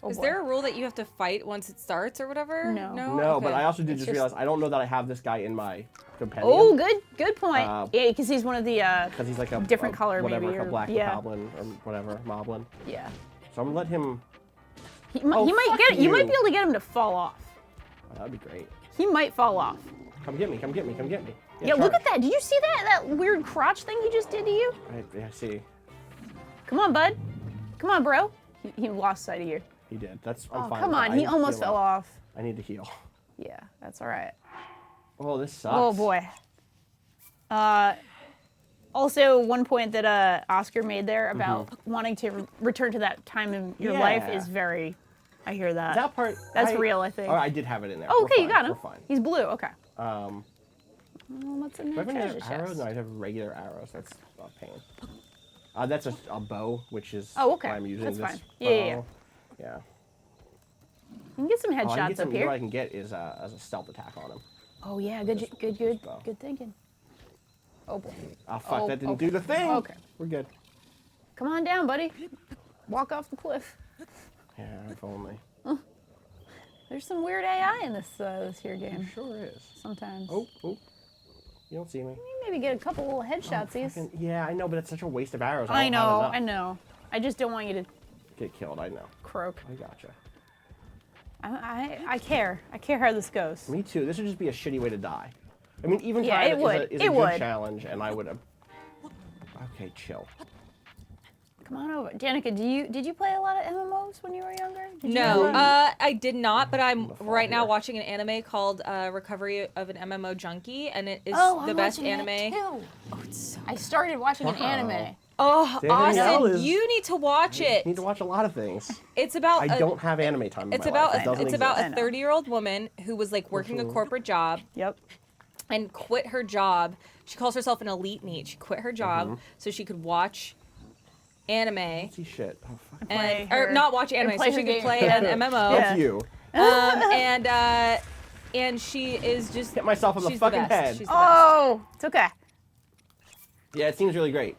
Oh, Is boy. there a rule that you have to fight once it starts or whatever? No. No, but Okay. I also did It's just realize I don't know that I have this guy in my compendium. Oh, good point. Uh, Yeah, because he's one of the. Because he's like a different color, whatever, maybe, like a or- black yeah. goblin or whatever, moblin. Yeah. So I'm gonna let him. He Oh, might fuck get. You might you. be able to get him to fall off. Oh, that'd be great. He might fall off. Come get me. Yeah, look charge. at that. Did you see that weird crotch thing he just did to you? I see. Come on, bud. Come on, bro. He lost sight of you. He did. I'm Oh, fine. come with that. on. I He need to almost heal fell up. off. I need to heal. Yeah, that's all right. Oh, this sucks. Oh boy. Also, one point that Oscar made there about wanting to return to that time in your life Yeah. is very. I hear that. That part. That's real, I think. Oh, I did have it in there. Oh, We're okay, you fine. got him. We're fine. He's blue. Okay. Um, What's in do I that have any treasure other arrows? chest? No, I have regular arrows. That's a pain. That's a bow, which is Oh, okay. why I'm using That's this fine. Yeah. bow. Yeah. can get some Oh, I can headshots get some, up you know what I here. can get is as a stealth attack on him. Oh yeah, Just bow. good thinking. Oh boy. Oh, fuck, Oh, that didn't okay. do the thing. Okay. We're good. Come on down, buddy. Walk off the cliff. Yeah, if only. There's some weird AI in this here game. Sure is. Sometimes. Oh. You don't see me. Maybe get a couple little headshotsies. Fucking- yeah, I know, but it's such a waste of arrows. I don't have know, enough. I know. I just don't want you to Get killed, I know. croak. I gotcha. I care. I care how this goes. Me too. This would just be a shitty way to die. I mean, Eventide Yeah, it would. is a It good would. challenge, and I would have... Okay, chill. Come on over. Danica, did you play a lot of MMOs when you were younger? Did you No, ever- I did not, but I'm gonna fall right now here. watching an anime called Recovery of an MMO Junkie, and it is Oh, the I'm best watching that anime. too. I started watching an anime. Oh, Danielle Austin, is- you need to watch I it. need to watch a lot of things. It's about I don't have anime time in it's my about life. It doesn't it's about I a know. 30-year-old woman who was like working a corporate job Yep. and quit her job. She calls herself an elite NEET. She quit her job so she could watch anime See shit. Oh, fuck. Play or her- not watch anime, play so her she could game. play an MMO. Yeah. Fuck you. And she is just Hit myself in the she's fucking best. head. She's the best. Oh, it's okay. Yeah, it seems really great.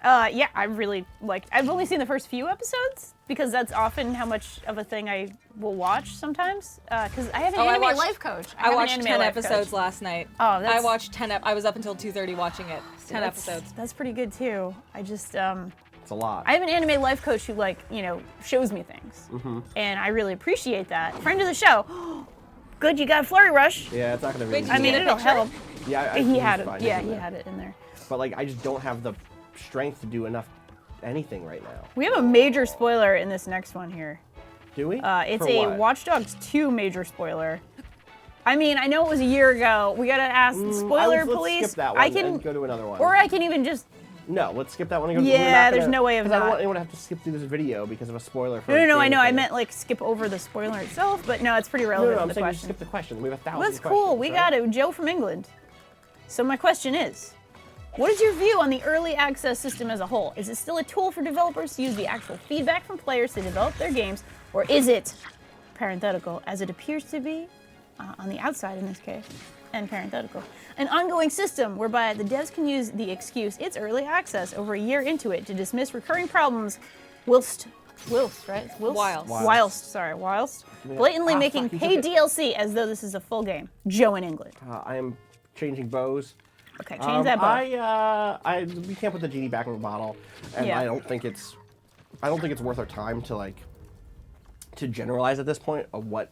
Yeah, I really like. I've only seen the first few episodes because that's often how much of a thing I will watch sometimes. Because I have an Oh, I anime watched- life coach. I have an watched anime 10 life coach. episodes last night. Oh, I that's- watched 10. I was up until 2:30 watching it. 10 episodes. That's pretty good too. I just It's a lot. I have an anime life coach who shows me things, and I really appreciate that. Friend of the show. Good, you got a flurry rush. Yeah, it's not gonna be. Wait, easy. did I mean, get a it'll picture? help. Yeah, He had fine. it. It's Yeah, in he there. had it in there. But like, I just don't have the strength to do enough anything right now. We have a major spoiler in this next one here. Do we? It's For a what? Watch Dogs 2 major spoiler. I mean, I know it was a year ago. We gotta ask the spoiler let's police. skip that one I can, and go to another one. or I can even just. No, let's skip that one and go. Yeah, we're not there's gonna- no way of 'cause I don't not. want anyone to have to skip through this video because of a spoiler for. No, a I game know. I thing. meant like skip over the spoiler itself, but no, it's pretty No, relevant I'm to the saying just question. skip the question. We have 1,000 That's questions. cool. We right? got it. Joe from England. So my question is, what is your view on the early access system as a whole? Is it still a tool for developers to use the actual feedback from players to develop their games, or is it, parenthetical, as it appears to be, on the outside in this case, and parenthetical, an ongoing system whereby the devs can use the excuse it's early access over a year into it to dismiss recurring problems whilst, right? It's whilst blatantly Ah, making fuck, you paid took it. DLC as though this is a full game. Joe in England. I am changing bows. Okay, change that bow. We can't put the genie back in the bottle, and Yeah. I don't think it's worth our time to generalize at this point of what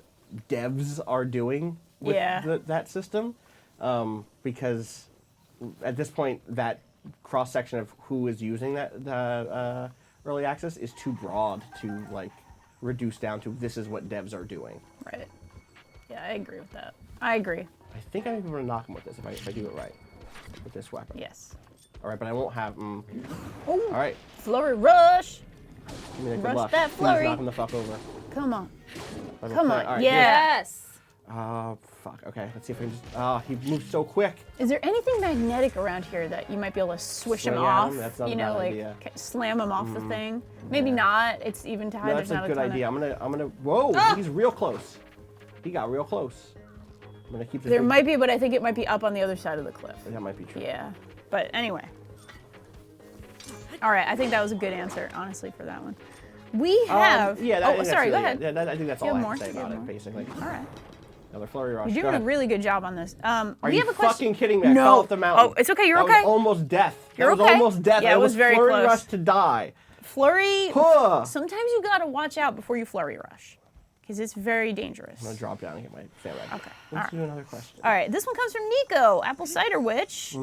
devs are doing with Yeah. that system, because at this point that cross section of who is using that early access is too broad to reduce down to this is what devs are doing. Right. Yeah, I agree with that. I agree. I think I'm going to knock him with this if I do it right with this weapon. Yes. All right, but I won't have. Ooh, All right. flurry rush. Give me that good Rush luck. that Please flurry. knock him the fuck over. Come on. Let me Come play. on, All right, yeah. Yes. here. Fuck. Okay, let's see if I can just. He moves so quick. Is there anything magnetic around here that you might be able to swish him Swing at off? him? That's not a you know, bad like idea. slam him off the thing. Maybe not. It's Eventide. No, There's that's not a good ton idea. Of... I'm gonna. Whoa, he's real close. He got real close. I'm gonna keep this. There big- might be, but I think it might be up on the other side of the cliff. That might be true. Yeah. But anyway. All right, I think that was a good answer, honestly, for that one. We have. Yeah. I oh, think that's sorry. Go really ahead. it. Yeah, I think that's You all I have have to more? say You have about it, more? basically. All right. Another flurry rush. You're Go doing a ahead. really good job on this. Are we you have a question. fucking kidding me? I No. fell off the mountain. Oh, it's okay. You're That okay. was almost death. You're that was okay. almost death. Yeah, it I was very flurry close. rush to die. Flurry. Huh. Sometimes you gotta watch out before you flurry rush, because it's very dangerous. I'm gonna drop down and get my fan ready. Okay. Let's do another question. All right, this one comes from Nico, Apple Cider Witch,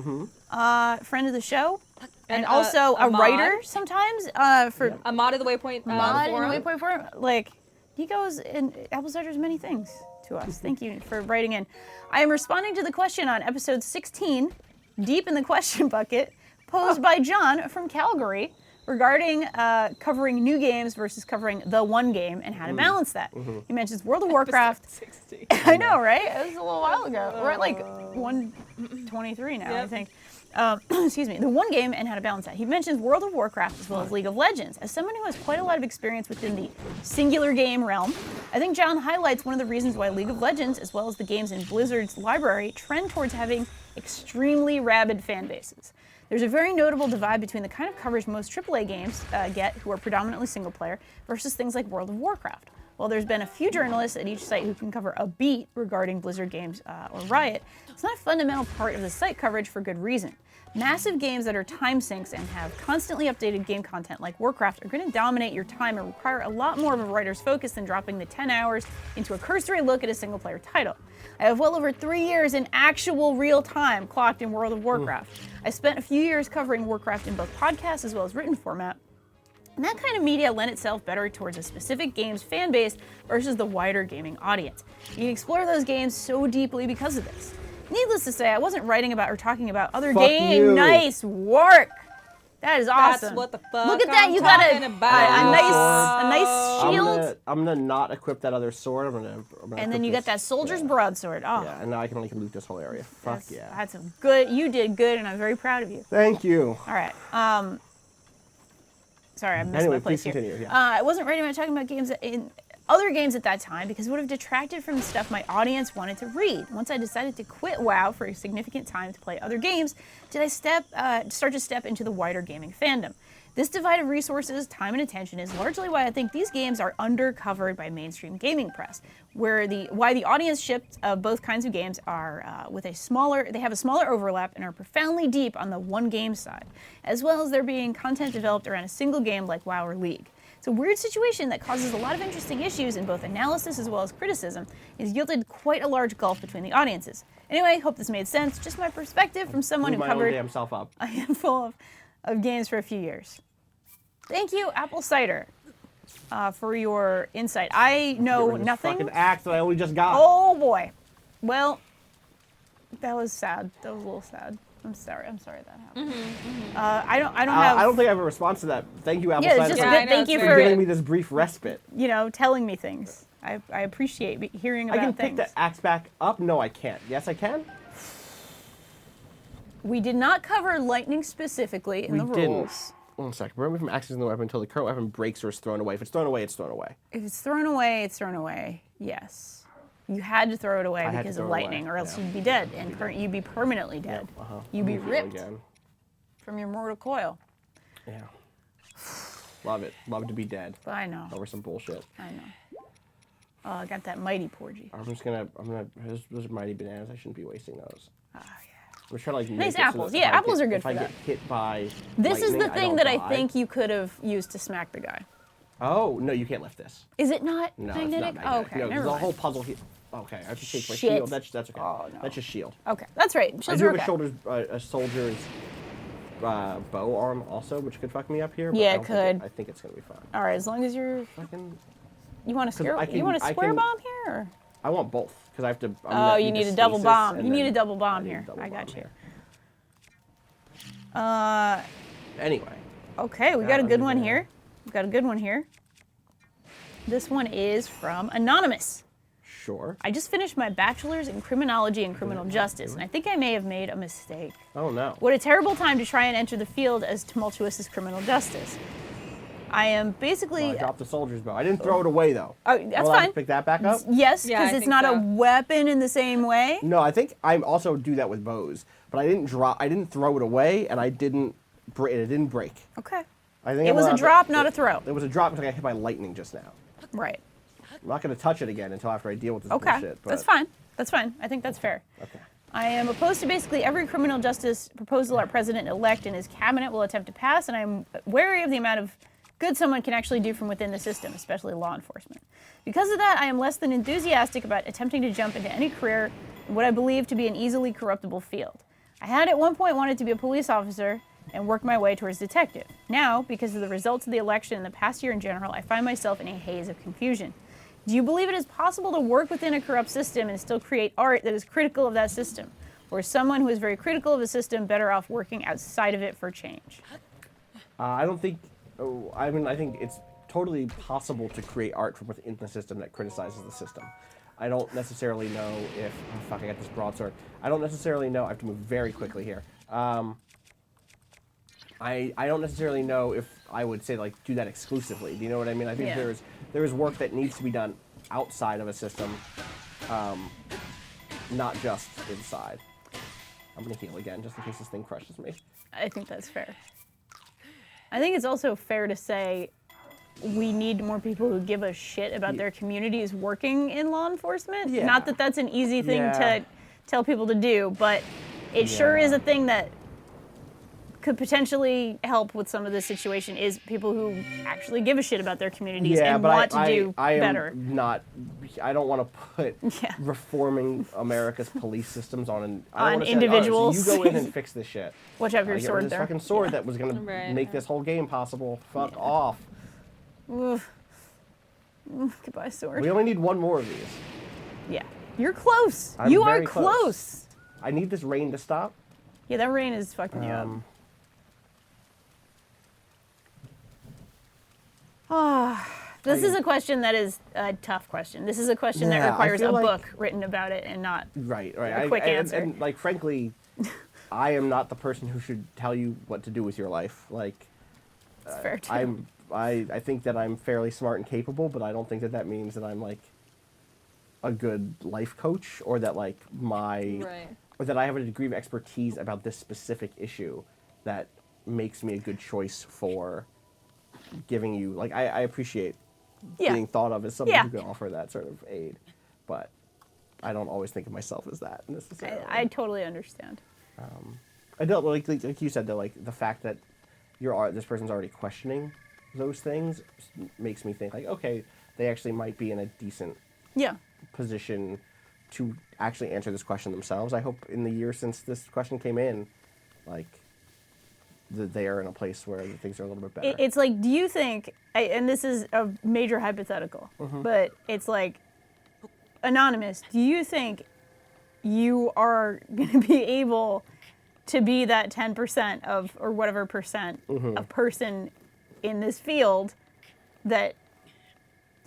friend of the show, and And, also a a mod. writer sometimes for A mod of the Waypoint mod in forum. the Waypoint Forum. Like, Nico's and Apple Cider's many things to us. Thank you for writing in. I am responding to the question on episode 16, deep in the question bucket, posed by John from Calgary regarding covering new games versus covering the one game and how to balance that. He mentions World of Warcraft. 60. I know, right? It was a little while ago. We're at like 123 now, I Yep. think. excuse me, the one game and how to balance that. He mentions World of Warcraft as well as League of Legends. As someone who has quite a lot of experience within the singular game realm, I think John highlights one of the reasons why League of Legends, as well as the games in Blizzard's library, trend towards having extremely rabid fan bases. There's a very notable divide between the kind of coverage most AAA games get, who are predominantly single player, versus things like World of Warcraft. While there's been a few journalists at each site who can cover a beat regarding Blizzard games or Riot, it's not a fundamental part of the site coverage for good reason. Massive games that are time sinks and have constantly updated game content like Warcraft are going to dominate your time and require a lot more of a writer's focus than dropping the 10 hours into a cursory look at a single player title. I have well over 3 years in actual real time clocked in World of Warcraft. I spent a few years covering Warcraft in both podcasts as well as written format. And that kind of media lent itself better towards a specific game's fan base versus the wider gaming audience. You can explore those games so deeply because of this. Needless to say, I wasn't writing about or talking about other Fuck games. you. Nice work. That is awesome. That's what the fuck Look at that. I'm You got talking a nice shield. I'm gonna not equip that other sword. I'm gonna And equip then you got this. that soldier's broadsword. Oh, Yeah, and now I can loot this whole area. Fuck yeah. That's a good. You did good, and I'm very proud of you. Thank you. All right. Sorry, I missed Anyway, my place please here. continue, yeah. I wasn't writing about talking about games in other games at that time because it would have detracted from the stuff my audience wanted to read. Once I decided to quit WoW for a significant time to play other games, did I start to step into the wider gaming fandom. This divide of resources, time, and attention is largely why I think these games are undercovered by mainstream gaming press, why the audience ships of both kinds of games are they have a smaller overlap and are profoundly deep on the one game side, as well as there being content developed around a single game like WoW or League. It's a weird situation that causes a lot of interesting issues in both analysis as well as criticism, and has yielded quite a large gulf between the audiences. Anyway, hope this made sense. Just my perspective from someone who Blew my own covered damn self up. a handful of games for a few years. Thank you, Apple Cider, for your insight. I know Get rid of this nothing. Fucking axe that I only just got. Oh boy. Well, that was sad. That was a little sad. I'm sorry that happened. I don't have. I don't think I have a response to that. Thank you, Apple Yeah, it's Cider, just for good. I know, Thank it's you very giving for me this brief respite. telling me things. I appreciate hearing I about can things. pick the axe back up. No, I can't. Yes, I can. We did not cover lightning specifically in the We didn't. rules. 1 second. Prevent me from accessing the weapon until the current weapon breaks or is thrown away. If it's thrown away, it's thrown away. If it's thrown away, it's thrown away. Yes. You had to throw it away I had to because throw of it away, lightning, or else yeah. you'd be dead, and you'd be permanently dead. You'd be Let me feel ripped again. from your mortal coil. Yeah. Love it. Love to be dead But I know. over some bullshit. I know. Oh, I got that mighty porgy. Those are mighty bananas. I shouldn't be wasting those. Oh, yeah. I'm trying to like Nice make it so apples. that Yeah, if I apples get- are good if for I that. get hit by This is the lightning, thing don't that I die. think you could have used to smack the guy. Oh no, you can't lift this. Is it not No, magnetic? it's not magnetic. Oh, okay. No, Never there's a mind. whole puzzle here. Okay, I have to change my Shit. shield. That's okay. Oh, no. That's just shield. Okay, that's right. I Shields do are have okay. a soldier's bow arm also, which could fuck me up here. But Yeah, I it don't think could. I think it's gonna be fine. All right, as long as you're. Fucking, You want a square? I You want a can- I square can- bomb here? Or? I want both because I have to. I'm Oh, gonna you need the a double stasis bomb. and You need then a double bomb I need a here. double I got bomb you. here. Anyway, Okay, we got a Yeah, good I'll one do that. here. We've got a good one here. This one is from Anonymous. sure. I just finished my bachelor's in criminology and criminal justice, and I think I may have made a mistake. Oh no. What a terrible time to try and enter the field as tumultuous as criminal justice. I am basically. I dropped the soldier's bow. I didn't throw it away though. Oh, that's Will I have to fine. pick that back up? Yes, Yeah, I because it's think not a so. weapon in the same way. No, I think I also do that with bows, but I didn't throw it away, and it didn't break. Okay. I think It I'm was a allowed drop, to, not a throw. It was a drop because I got hit by lightning just now. Right. I'm not going to touch it again until after I deal with this Okay. bullshit. But, That's fine. That's fine. I think that's fair. Okay. I am opposed to basically every criminal justice proposal our president-elect and his cabinet will attempt to pass, and I'm wary of the amount of good someone can actually do from within the system, especially law enforcement. Because of that, I am less than enthusiastic about attempting to jump into any career in what I believe to be an easily corruptible field. I had at one point wanted to be a police officer and worked my way towards detective. Now, because of the results of the election and the past year in general, I find myself in a haze of confusion. Do you believe it is possible to work within a corrupt system and still create art that is critical of that system? Or is someone who is very critical of a system better off working outside of it for change? I don't think. I think it's totally possible to create art from within the system that criticizes the system. I don't necessarily know if. Oh fuck! I got this broadsword. I don't necessarily know. I have to move very quickly here. I don't necessarily know if I would say like do that exclusively. Do you know what I mean? I think there is work that needs to be done outside of a system, not just inside. I'm gonna heal again just in case this thing crushes me. I think that's fair. I think it's also fair to say we need more people who give a shit about their communities working in law enforcement. Yeah. Not that that's an easy thing to tell people to do, but it sure is a thing that could potentially help with some of this situation is people who actually give a shit about their communities and want to do better. I don't want to put reforming America's police systems on individuals. So you go in and fix this shit. Watch out for your sword this there. fucking sword that was going to make this whole game possible. Fuck off. Oof. Goodbye, sword. We only need one more of these. Yeah. You're close. I'm you are very close. I need this rain to stop. Yeah, that rain is fucking you up. This is a question that is a tough question. This is a question that requires a book written about it and not a quick answer. And like, frankly, I am not the person who should tell you what to do with your life. Like, it's fair too. I think that I'm fairly smart and capable, but I don't think that means that I'm like a good life coach or that like or that I have a degree of expertise about this specific issue that makes me a good choice for giving you, like, I appreciate being thought of as someone who can offer that sort of aid, but I don't always think of myself as that necessarily. I totally understand. I don't like you said though, like the fact that this person's already questioning those things makes me think like, okay, they actually might be in a decent position to actually answer this question themselves. I hope in the year since this question came in, like, that they are in a place where things are a little bit better. It's like, do you think, and this is a major hypothetical, but it's like, Anonymous, do you think you are going to be able to be that 10% of, or whatever percent, of person in this field that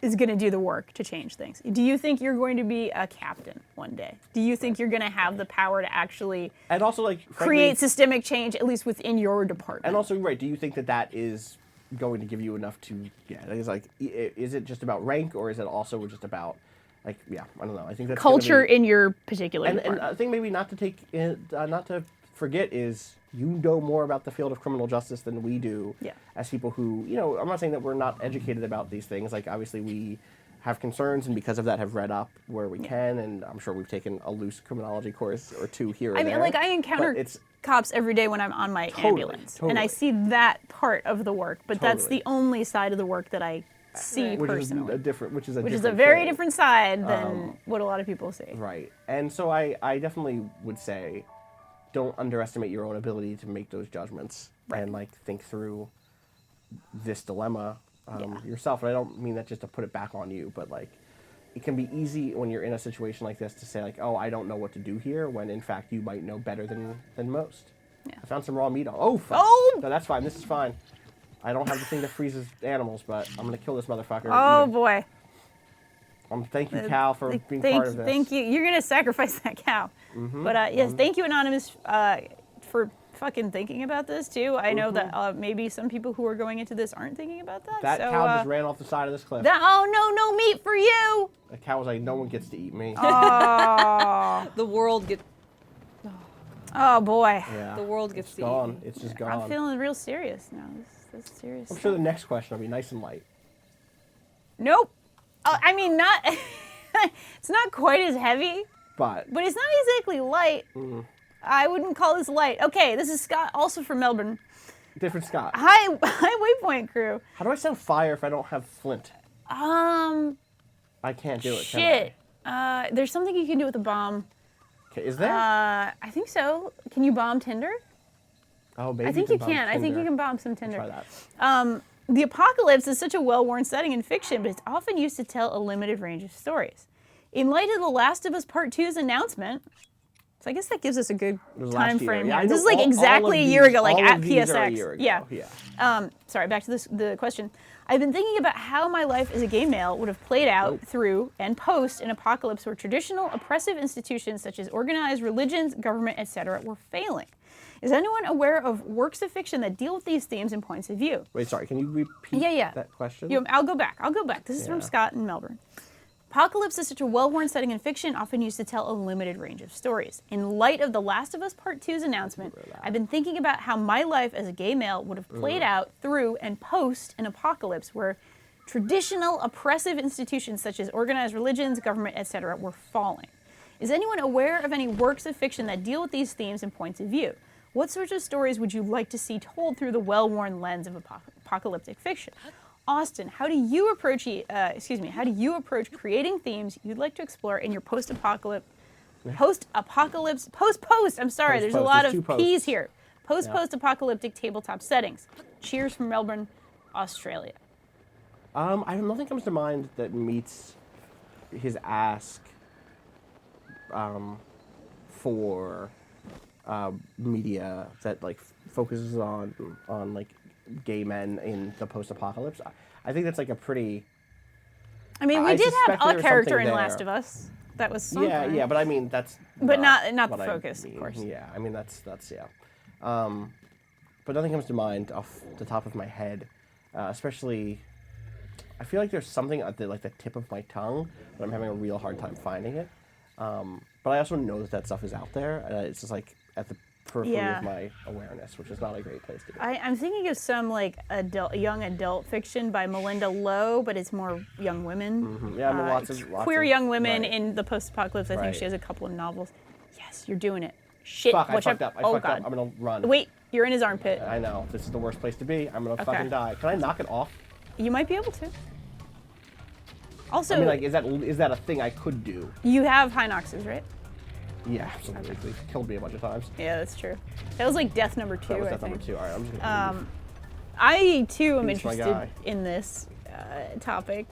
is going to do the work to change things? Do you think you're going to be a captain one day? Do you think you're going to have the power to actually and also like create systemic change, at least within your department? And also, right, do you think that is going to give you enough to, it's like, is it just about rank or is it also just about, like, I don't know. I think that's culture in your particular department. And I think maybe not to forget is you know more about the field of criminal justice than we do as people who, I'm not saying that we're not educated about these things. Like, obviously we have concerns and because of that have read up where we can, and I'm sure we've taken a loose criminology course or two here or there. I mean, like, I encounter cops every day when I'm on my ambulance, and I see that part of the work, but that's the only side of the work that I see personally. Which is a very different side than what a lot of people see. Right. And so I definitely would say, don't underestimate your own ability to make those judgments and like think through this dilemma yourself. And I don't mean that just to put it back on you, but like it can be easy when you're in a situation like this to say like, oh, I don't know what to do here, when in fact you might know better than most. Yeah. I found some raw meat. Oh, fuck. Oh! No, that's fine. This is fine. I don't have the thing that freezes animals, but I'm gonna kill this motherfucker. Oh boy. Thank you, Cal, for being part of this. Thank you. You're going to sacrifice that cow. But yes, thank you, Anonymous, for fucking thinking about this, too. I know that maybe some people who are going into this aren't thinking about that. That cow just ran off the side of this cliff. No meat for you. The cow was like, no one gets to eat me. Oh. The world gets... Oh, boy. Yeah. The world gets gone. It's just gone. I'm feeling real serious now. This is serious. I'm sure the next question will be nice and light. Nope. I mean, it's not quite as heavy, but it's not exactly light. I wouldn't call this light. Okay, this is Scott, also from Melbourne. Different Scott. Hi, Waypoint crew. How do I sound fire if I don't have flint? I can't do it. Shit. There's something you can do with a bomb. Okay, is there? I think so. Can you bomb Tinder? Oh, maybe. I think you can. I think you can bomb some Tinder. I'll try that. The apocalypse is such a well-worn setting in fiction, but it's often used to tell a limited range of stories. In light of The Last of Us Part 2's announcement, so I guess that gives us a good time frame. Yeah, this is like exactly a year ago, like at PSX. A year ago. Yeah. Sorry, back to the question. I've been thinking about how my life as a gay male would have played out through and post an apocalypse where traditional oppressive institutions such as organized religions, government, etc. were failing. Is anyone aware of works of fiction that deal with these themes and points of view? Wait, sorry. Can you repeat that question? I'll go back. This is from Scott in Melbourne. Apocalypse is such a well-worn setting in fiction, often used to tell a limited range of stories. In light of The Last of Us Part 2's announcement, I've been thinking about how my life as a gay male would have played out through and post an apocalypse where traditional oppressive institutions such as organized religions, government, etc. were falling. Is anyone aware of any works of fiction that deal with these themes and points of view? What sorts of stories would you like to see told through the well-worn lens of apocalyptic fiction? Austin, how do you approach creating themes you'd like to explore in your post-apocalypse, there's a lot of P's here. Post-apocalyptic tabletop settings. Cheers from Melbourne, Australia. Nothing comes to mind that meets his ask for media that like focuses on like gay men in the post-apocalypse. I think that's like a pretty. I mean, we did have a character in Last of Us that was something. Yeah, but I mean that's. But not the focus, of course. Yeah, I mean that's yeah. But nothing comes to mind off the top of my head, especially. I feel like there's something at the tip of my tongue, but I'm having a real hard time finding it. But I also know that stuff is out there, and it's just like at the periphery of my awareness, which is not a great place to be. I'm thinking of some like young adult fiction by Melinda Lowe, but it's more young women. Mm-hmm. Yeah, I mean lots of queer young women in the post-apocalypse. I think she has a couple of novels. Yes, you're doing it. Shit, Fuck, I fucked up. I fucked up. I'm gonna run. Wait, you're in his armpit. I know. This is the worst place to be. I'm gonna fucking die. Can I knock it off? You might be able to. Also, I mean, like, is that a thing I could do? You have Hinoxes, right? Yeah, absolutely. Okay. They killed me a bunch of times. Yeah, that's true. That was like death number 2. That was death number 2. All right, I'm just gonna leave. I too am interested in this topic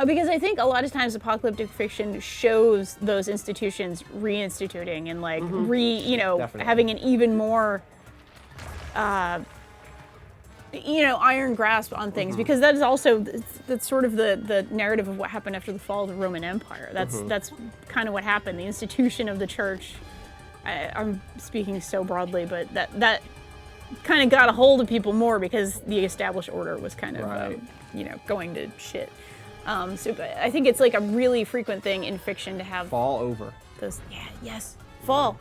because I think a lot of times apocalyptic fiction shows those institutions reinstituting and like having an even more iron grasp on things, because that is also that's sort of the narrative of what happened after the fall of the Roman Empire. That's kind of what happened. The institution of the church. I'm speaking so broadly, but that kind of got a hold of people more because the established order was kind of going to shit. So I think it's like a really frequent thing in fiction to have fall over. Those fall.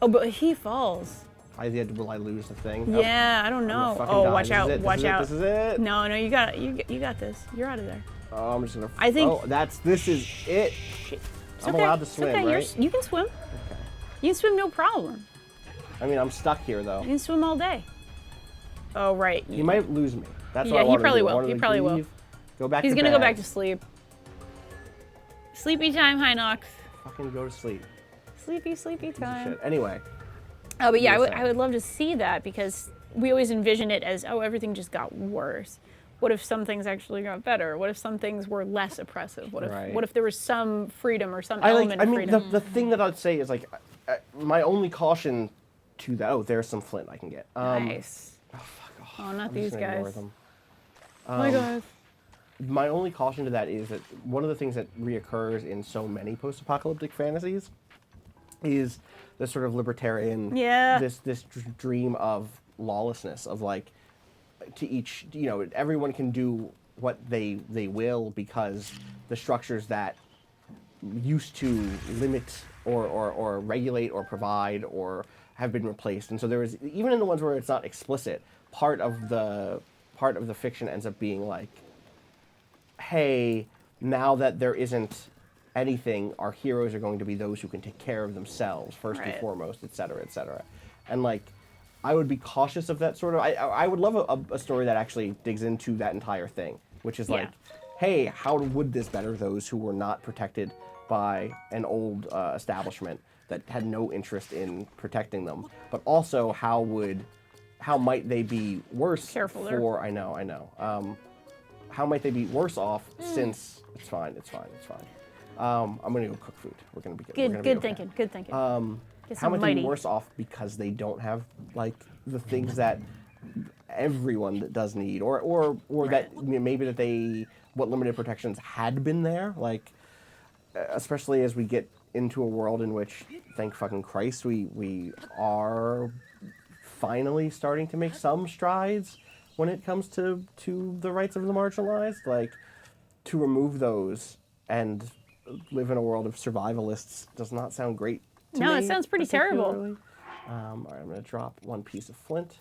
Oh, but he falls. Will I lose the thing? Yeah, I don't know. Oh, watch out! This is it. No, you got this. You're out of there. Oh, I'm just gonna. I think. Oh, this is it. Shit. I'm allowed to swim, right? You can swim. Okay. You can swim, no problem. I mean, I'm stuck here though. You can swim all day. Oh, right. He might lose me. That's what I want to do. He probably will. Go back. He's gonna go back to sleep. Sleepy time, Hinox. Fucking go to sleep. Sleepy time. Shit. Anyway. Oh, but yeah, I would love to see that, because we always envision it as, everything just got worse. What if some things actually got better? What if some things were less oppressive? What if there was some freedom or some element of freedom? The thing that I'd say is like, my only caution to that. Oh, there's some flint I can get. Nice. Oh, fuck off. Oh, not I'm these just gonna guys. ignore them. My God. My only caution to that is that one of the things that reoccurs in so many post-apocalyptic fantasies is this sort of libertarian, this dream of lawlessness, of like, to each, everyone can do what they will because the structures that used to limit or regulate or provide or have been replaced. And so there is, even in the ones where it's not explicit, part of the fiction ends up being like, hey, now that there isn't anything, our heroes are going to be those who can take care of themselves first and foremost, et cetera, et cetera. And like, I would be cautious of that sort of. I would love a story that actually digs into that entire thing, which is like, hey, how would this better those who were not protected by an old establishment that had no interest in protecting them, but also how might they be worse? Careful there. I know. How might they be worse off since it's fine. I'm gonna go cook food. We're gonna be good thinking. How might they be worse off because they don't have like the things that everyone does need, or that maybe that what limited protections had been there, like especially as we get into a world in which, thank fucking Christ, we are finally starting to make some strides when it comes to the rights of the marginalized. Like, to remove those and live in a world of survivalists does not sound great to me. No, it sounds pretty terrible. particularly. All right, I'm going to drop one piece of flint.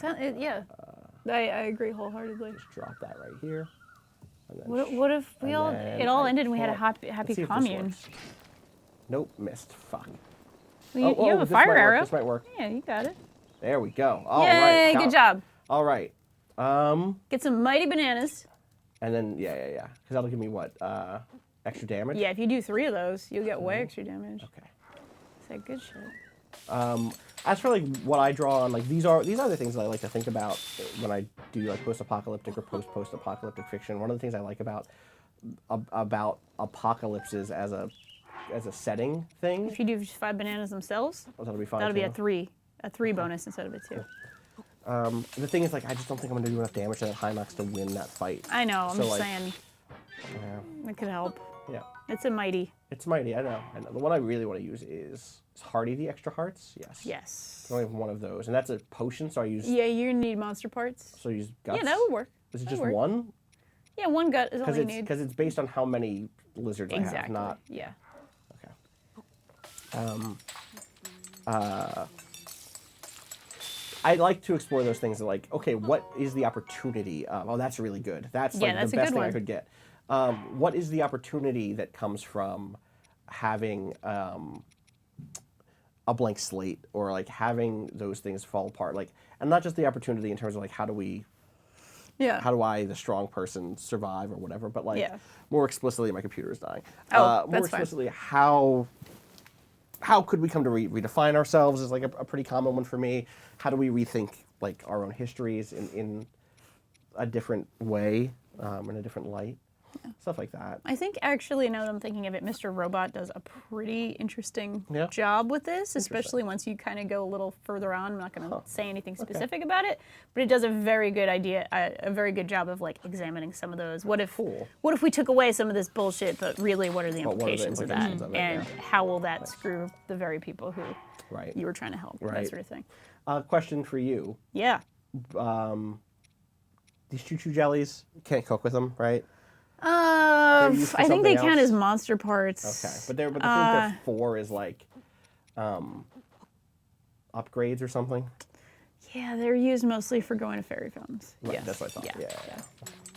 Yeah. I agree wholeheartedly. Just drop that right here. And then What if we and all then it all I ended and we had a can't- happy let's see if this commune? works. Nope, missed. Fuck. Well, you have a this fire might work, arrow. This might work. Yeah, you got it. There we go. All Yay, right. good job. All right. Get some mighty bananas. And then yeah. Because that'll give me what? Extra damage. Yeah, if you do 3 of those, you'll get way extra damage. Okay. It's like good shit. As for like what I draw on, like these are the things that I like to think about when I do like post-apocalyptic or post-apocalyptic fiction. One of the things I like about apocalypses as a setting thing. If you do 5 bananas themselves, Oh, that'll be fine. that'll be too. a 3 bonus instead of a 2. The thing is, like, I just don't think I'm gonna do enough damage to that Hynox to win that fight. I know. I'm So, just like, saying Yeah. it could help. Yeah. It's a mighty. It's mighty. I know. And the one I really want to use is Hardy the extra hearts. Yes. Yes. I only have one of those, and that's a potion. So I use. Yeah, you're gonna need monster parts. So I use guts. Yeah, that would work. Is it That just would work. one? Yeah, 1 gut is all you need. Because it's based on how many lizards I have, Exactly. not. Yeah. Okay. I like to explore those things. Like, okay, what is the opportunity of? Oh, that's really good. That's like that's the a best good thing I one. could get. What is the opportunity that comes from having a blank slate, or like having those things fall apart? Like, and not just the opportunity in terms of like how do I, the strong person, survive or whatever, but like more explicitly, my computer is dying. Oh, more that's fine. explicitly, how could we come to redefine ourselves is like a pretty common one for me. How do we rethink like our own histories in a different way, in a different light? Stuff like that. I think actually, now that I'm thinking of it, Mr. Robot does a pretty interesting Yeah. job with this, especially once you kind of go a little further on. I'm not going to say anything specific about it, but it does a very good a very good job of like examining some of those. What if we took away some of this bullshit, but really what are the But what are the implications, implications of of that? it, And yeah. how will that screw the very people who Right. you were trying to help? That Right. sort of thing. Question for you. Yeah. These choo-choo jellies, you can't cook with them, right? used for I think they something count else? as monster parts. Okay. But the thing they're for is like upgrades or something. Yeah, they're used mostly for going to fairy fountains. Right, Yes. that's what I thought. Yeah.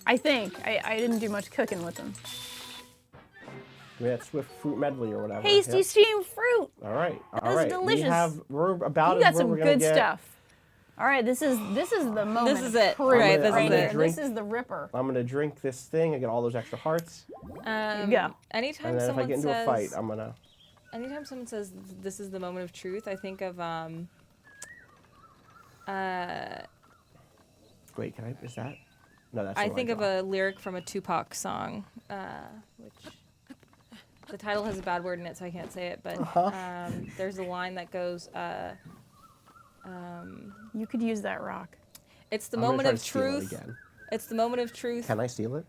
I think. I didn't do much cooking with them. Yeah, it's with fruit medley or whatever. Tasty Yep. steamed fruit. All right. All is right. delicious. We're about You got as where some we're gonna good get. stuff. All right, this is the moment. This is it. Truth Right, this is right it. here. Drink. This is the ripper. I'm gonna drink this thing and get all those extra hearts, Yeah. Anytime and then if I someone get into says, a fight, I'm gonna. anytime someone says this is the moment of truth, I think of Wait, can I? Is that? No, that's. I the think right of a lyric from a Tupac song, which the title has a bad word in it, so I can't say it. But there's a line that goes, You could use that rock. "It's the I'm gonna moment try of to steal it truth. again. It's the moment of truth. Can I steal it?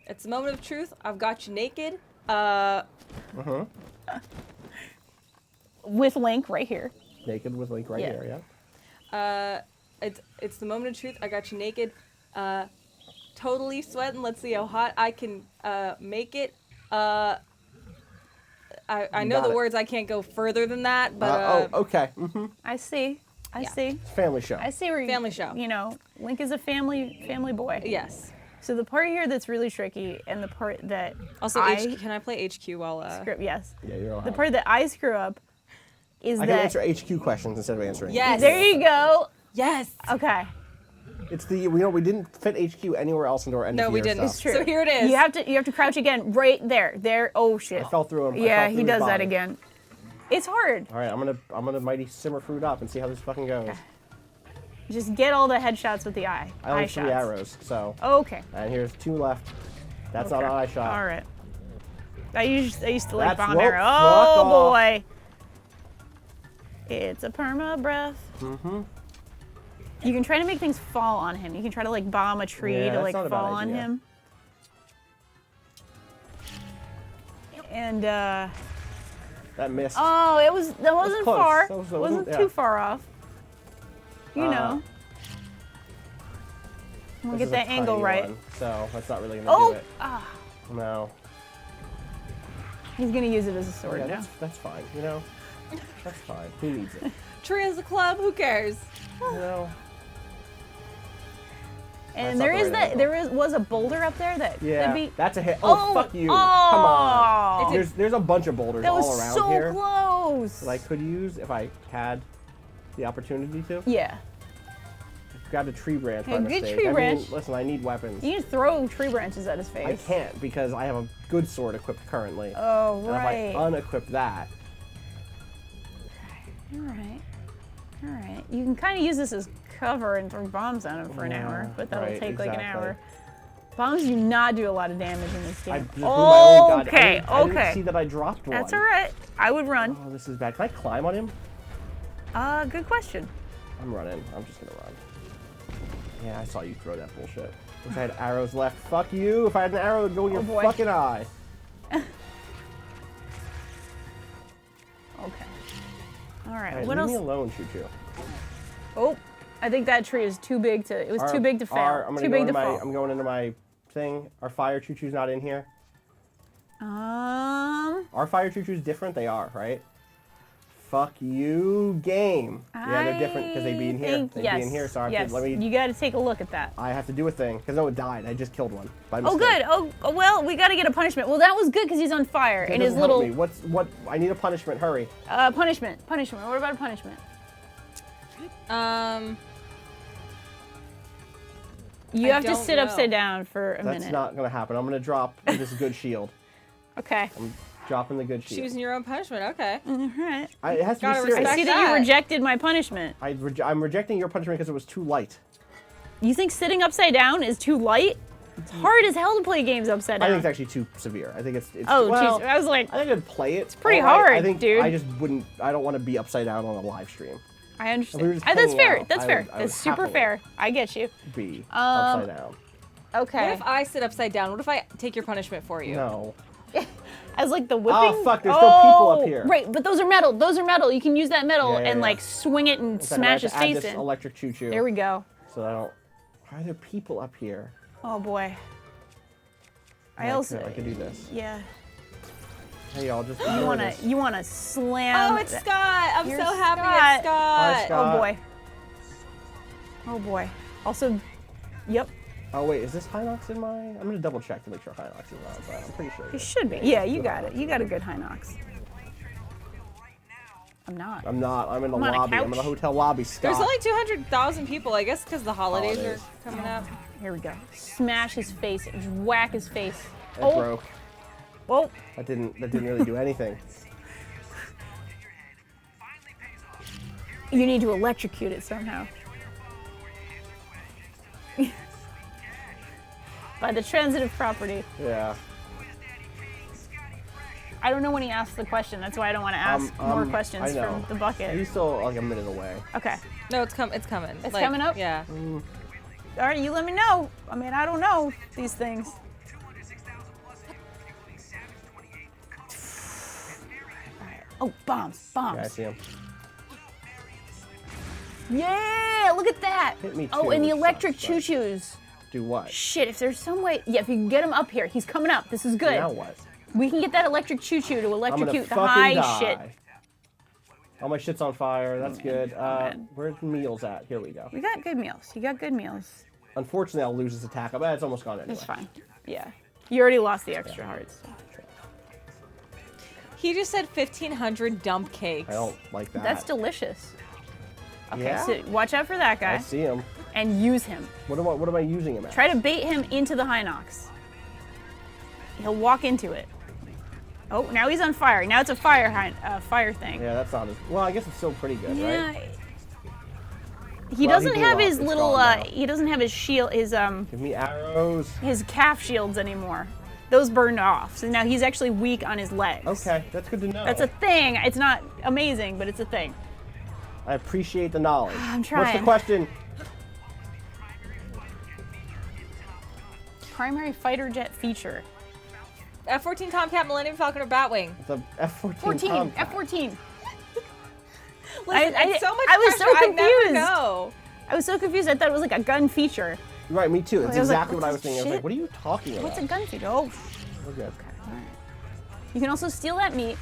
It's the moment of truth. I've got you naked. With Link right here. Naked with Link right Yeah. here. Yeah. It's the moment of truth. I got you naked. Totally sweating. Let's see how hot I can make it. I know got the it. words. I can't go further than that. But Okay. I see. I Yeah. see. Family show. I see where you. Family show. You know, Link is a family boy. yes. So the part here that's really tricky, and the part that Also, I can I play HQ while? yes, Yeah, you're allowed. the part that I screw up is I can that. answer HQ questions instead of answering. Yes. There you go. Yes. Okay. It's we didn't fit HQ anywhere else into our end No, of we year didn't. stuff. True. So here it is. You have to crouch again right there. There. Oh shit. I fell through him. I Yeah, fell he through his does that body. again. It's hard. All right, I'm gonna mighty simmer fruit up and see how this fucking goes. Just get all the headshots with the eye. I only eye have 3 shots. arrows, so Okay. and here's 2 left. That's not an eye shot. All right. I used to like That's bomb rope. arrow. Fuck Oh off. boy. It's a perma breath. Mm-hmm. You can try to make things fall on him. You can try to like bomb a tree Yeah, to that's like not a bad fall on idea. him. And That missed. oh, that wasn't close. far. That was- wasn't yeah. too far off. You know. We'll This get is a that angle tiny right. one, so that's not really gonna Oh, do it. ah, No. he's gonna use it as a sword Yeah, now. that's fine. You know, that's fine. Who needs it? Tree as a club, who cares? You know. And That's not there the is right that angle. was a boulder up there that Yeah, could be. that's a hit. Oh, fuck you! Come on. Oh, There's a bunch of boulders that was all around so here close. that I could use if I had the opportunity to. Yeah, Grabbed a tree branch by A good mistake. tree I branch. mean, listen, I need weapons. you need to throw tree branches at his I face. can't because I have a good sword equipped currently. Oh And right. if I unequip that, All right. All right. You can kind of use this as cover and throw bombs on him for an hour, but that'll right, take like an exactly. hour. Bombs do not do a lot of damage in this game. I just blew my own god. Okay, I didn't okay. see that I dropped one. That's all right. I would run. Oh, this is bad. Can I climb on him? Good question. I'm running. I'm just gonna run. Yeah, I saw you throw that bullshit. Wish I had arrows left. Fuck you. If I had an arrow, it'd go in your boy. fucking eye. Okay. All right. Alright, What leave else? me alone, Choo Choo. Oh, I think that tree is too big to. It was too big to fail. I'm Too big to fall. I'm going into my thing. Our fire Choo Choo's not in here. Our fire Choo Choo's different. They are, right? Fuck you, game. Yeah, they're different because they'd be in here. They'd be in here. So I have yes. to, let me. You got to take a look at that. I have to do a thing because no, it died. I just killed one by Oh, mistake. good. Oh, well, we got to get a punishment. Well, that was good because he's on fire. That And his doesn't help little me. What? I need a punishment. Hurry. punishment. What about a punishment? You I have to don't sit know. upside down for a That's minute. not gonna happen. I'm gonna drop this good shield. Okay. I'm dropping the good shield. Choosing your own punishment. Okay. All right. It has to Gotta be serious. I respect see that you that. rejected my punishment. I'm rejecting your punishment because it was too light. You think sitting upside down is too light? It's hard as hell to play games upside I down. think it's actually too severe. I think it's Oh, well, jeez. I was like, I think I'd play it. It's pretty hard, I think dude. I just wouldn't. I don't want to be upside down on a live stream. I we were understand. just That's hanging fair. out, That's I fair. would- I would That's super happily fair. I get you. Be upside down. Okay. What if I sit upside down? What if I take your punishment for you? No. As like the whipping. Oh fuck! There's still people up here. Right, but those are metal. Those are metal. You can use that metal Yeah, yeah, and yeah. like swing it and In fact, I smash have his to add face this in. electric choo choo. There we go. So I don't. Why are there people up here? Oh boy. I could do this. Yeah. Hey y'all, just You wanna slam. Oh, it's Scott. I'm Here's so happy Scott. it's Scott. Hi, Scott. Oh boy. Oh boy. Also, yep. Oh wait, is this Hinox in my? I'm gonna double check to make sure Hinox is on, but I'm pretty sure. It should be. Yeah, you got it. You got a good Hinox. I'm not. I'm not. I'm in the I'm on a lobby. I'm in the couch. hotel lobby. Scott. There's only 200,000 people, I guess, because the holidays Holidays. are coming up. Here we go. Smash his face. Just whack his face. It Oh. broke. Oh. That didn't really do anything. You need to electrocute it somehow. By the transitive property. Yeah. I don't know when he asks the question. That's why I don't want to ask more questions I know. from the bucket. He's still like a minute away. Okay. No, it's coming. It's coming. It's coming up? Yeah. All right, you let me know. I mean, I don't know these things. All right. Oh, bombs. Yeah, I Bombs. see him. Yeah, look at that. Hit me Oh, too, and the which electric sucks, but- choo-choos. Do what? Shit, if there's some way. Yeah, if you can get him up here. He's coming up. This is good. Now what? We can get that electric choo-choo to I'm gonna electrocute the fucking high die. shit. All my shit's on fire. That's good. man. Where's meals at? Here we go. We got good meals. You got good meals. Unfortunately, I'll lose this attack. I bet it's almost gone anyway. It's fine. Yeah. You already lost the extra hearts. He just said 1,500 dump cakes. I don't like that. That's delicious. Okay, Yeah? so watch out for that guy I see him. and use him. What am I using him at? Try to bait him into the Hinox. He'll walk into it. Oh, now he's on fire. Now it's a fire thing. Yeah, that's not as well. I guess it's still pretty good, Yeah. right? He Well, doesn't he blew have up. his It's little. gone now. He doesn't have his shield. Give me arrows. His calf shields anymore. Those burned off. So now he's actually weak on his legs. Okay, that's good to know. That's a thing. It's not amazing, but it's a thing. I appreciate the knowledge. I'm What's the trying. question? Primary fighter jet feature. F-14 Tomcat, Millennium Falcon, or Batwing? The F-14 14. Tomcat. F-14. Listen, it's so much I was so pressure, I'd never confused. know. I was so confused. I thought it was like a gun feature. Right, me too. That's I was like, exactly what I was what's thinking. I was shit? like, what are you talking about? What's a gun feature? Oh, We're good. alright. You can also steal that meat.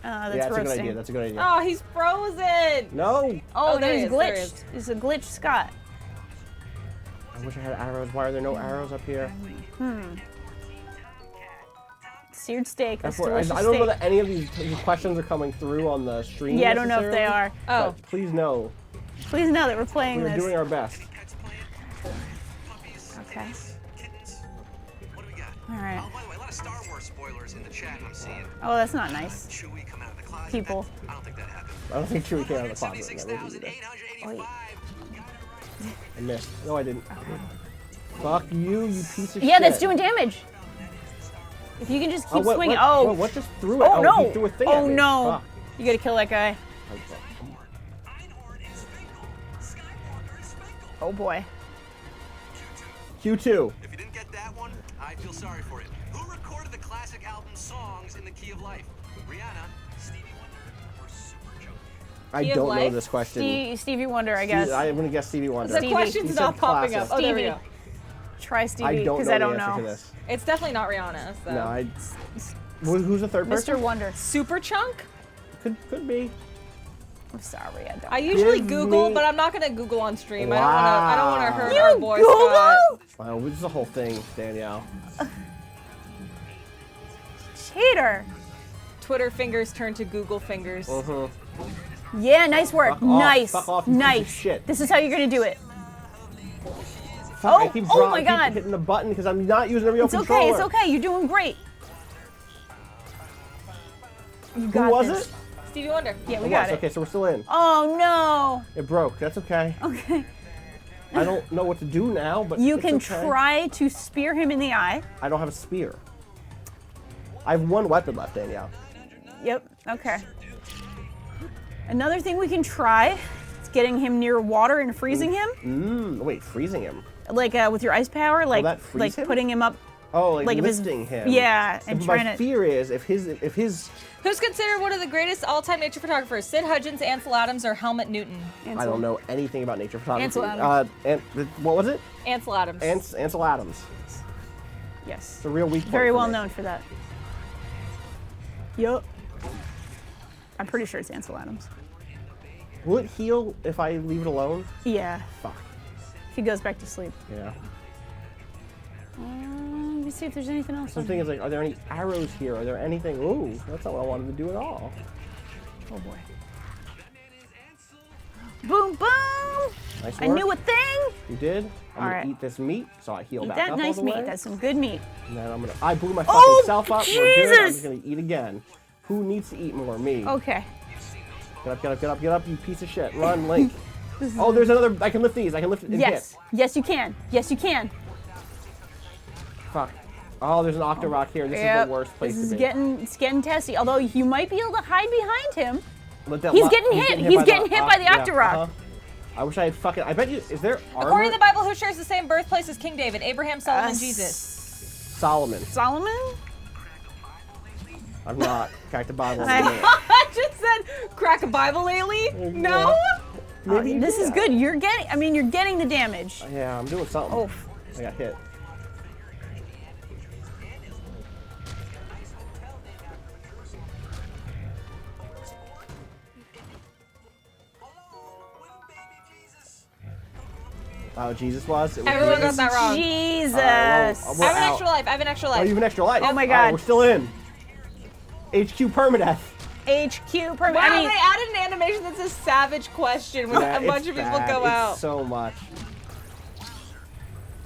That's Yeah, that's a roasting. good idea. That's a good idea. Oh, he's frozen. No! Oh, there he there's is, there he glitched. is. There's a glitch, Scott. I wish I had arrows. Why are there no arrows up here? Seared steak. That's I delicious don't know steak. that any of these questions are coming through on the stream. Yeah, I don't know if they necessarily, are. Oh. But please know, Please know that we're playing we're this. doing our best. Okay. What do we got? All right. Oh, by the way, a lot of Star Wars spoilers in the chat I'm seeing. Oh, that's not nice. Chewie coming out of the closet. People. I don't think that happened. I don't think Chewie came out of the closet. That would be either. 76,885. I missed. No, I didn't. Fuck you, you piece of shit. Yeah, that's doing damage. If you can just keep swinging. Oh. What just threw it? Oh, no. He threw a thing Oh, at me. no. Fuck. You gotta kill that guy. Oh boy. Q2. If you didn't get that one, I feel sorry for you. Who recorded the classic album Songs in the Key of Life? Rihanna, Stevie Wonder, or Super Joe? I Key of don't know Life? this question. Stevie Wonder, I guess. I'm gonna guess Stevie Wonder. The Stevie. question's He not said popping classic. up. Oh, there we Stevie. go. Try I Stevie, don't because know I the don't answer know. to this. It's definitely not Rihanna. So. No, who's the third person? Mr. Wonder. Super Chunk? Could be. I'm sorry, I don't. I usually Give Google, me- but I'm not gonna Google on stream. Wow. I don't wanna hurt You our boy Google? Scott. Wow, this is the whole thing, Danielle. Cheater. Twitter fingers turn to Google fingers. Yeah, nice work. Fuck off. Nice. Fuck off, you piece of nice. shit. This is how you're gonna do it. Fuck, I Oh, keep oh drawing, my I God. keep hitting the button because I'm not using a real It's controller. okay. It's okay. You're doing great. You got Who was this. it? Stevie Wonder. Yeah, we It got was. it. Okay, so we're still in. Oh no. It broke. That's okay. Okay. I don't know what to do now, but You it's can okay. try to spear him in the eye. I don't have a spear. I have one weapon left, Danielle. Yep. Okay. Another thing we can try is getting him near water and freezing him, Wait, freezing him? like with your ice power, like that freeze like him? putting him up. Oh, like Like if his- lifting him. yeah, and my trying to- fear is if his Who's considered one of the greatest all-time nature photographers? Sid Hudgens, Ansel Adams, or Helmut Newton? I don't know anything about nature photography. Ansel Adams. What was it? Ansel Adams. Ansel Adams. Yes. It's a real weak point Very for well me. known for that. Yup. I'm pretty sure it's Ansel Adams. Will it heal if I leave it alone? Yeah. Fuck. If he goes back to sleep. Yeah. Let me see if there's anything else. So the thing is, like, are there any arrows here? Are there anything? Ooh, that's not what I wanted to do at all. Oh boy. Boom, boom! Nice work. I knew a thing! You did? I'm All gonna right. eat this meat, so I heal Eat back that up nice all the meat. way. That's some good meat. And then I blew my fucking Oh, self up. We're good. I'm Jesus! just gonna eat again. Who needs to eat more? Me. Okay. Get up, get up, get up, get up, you piece of shit. Run, Link. Oh, there's another. I can lift these. I can lift it and Yes. hit. Yes, you can. Yes, you can. Fuck. Oh, there's an Octorok here. This is Yep. the worst place This is to be. it's getting testy. Although you might be able to hide behind him. He's getting hit. He's getting hit by the Octorok. I wish I had fucking. I bet you. Is there armor? According to the Bible, who shares the same birthplace as King David? Abraham, Solomon, Jesus. Solomon. Solomon? I'm not. Crack the Bible. I just said, crack a Bible lately? No? Maybe you This is did. good. You're getting the damage. Yeah, I'm doing something. Oh. I got hit. Oh, Jesus was? It was Everyone got Jesus? that wrong. Jesus. we're I have an out. extra life. I have an extra Oh, life. you have an extra life. Oh my All God. we're still in. HQ Permadeath. HQ permit. Wow, I mean, they added an animation that says savage question when Yeah, a bunch it's of people bad. go It's out. so much.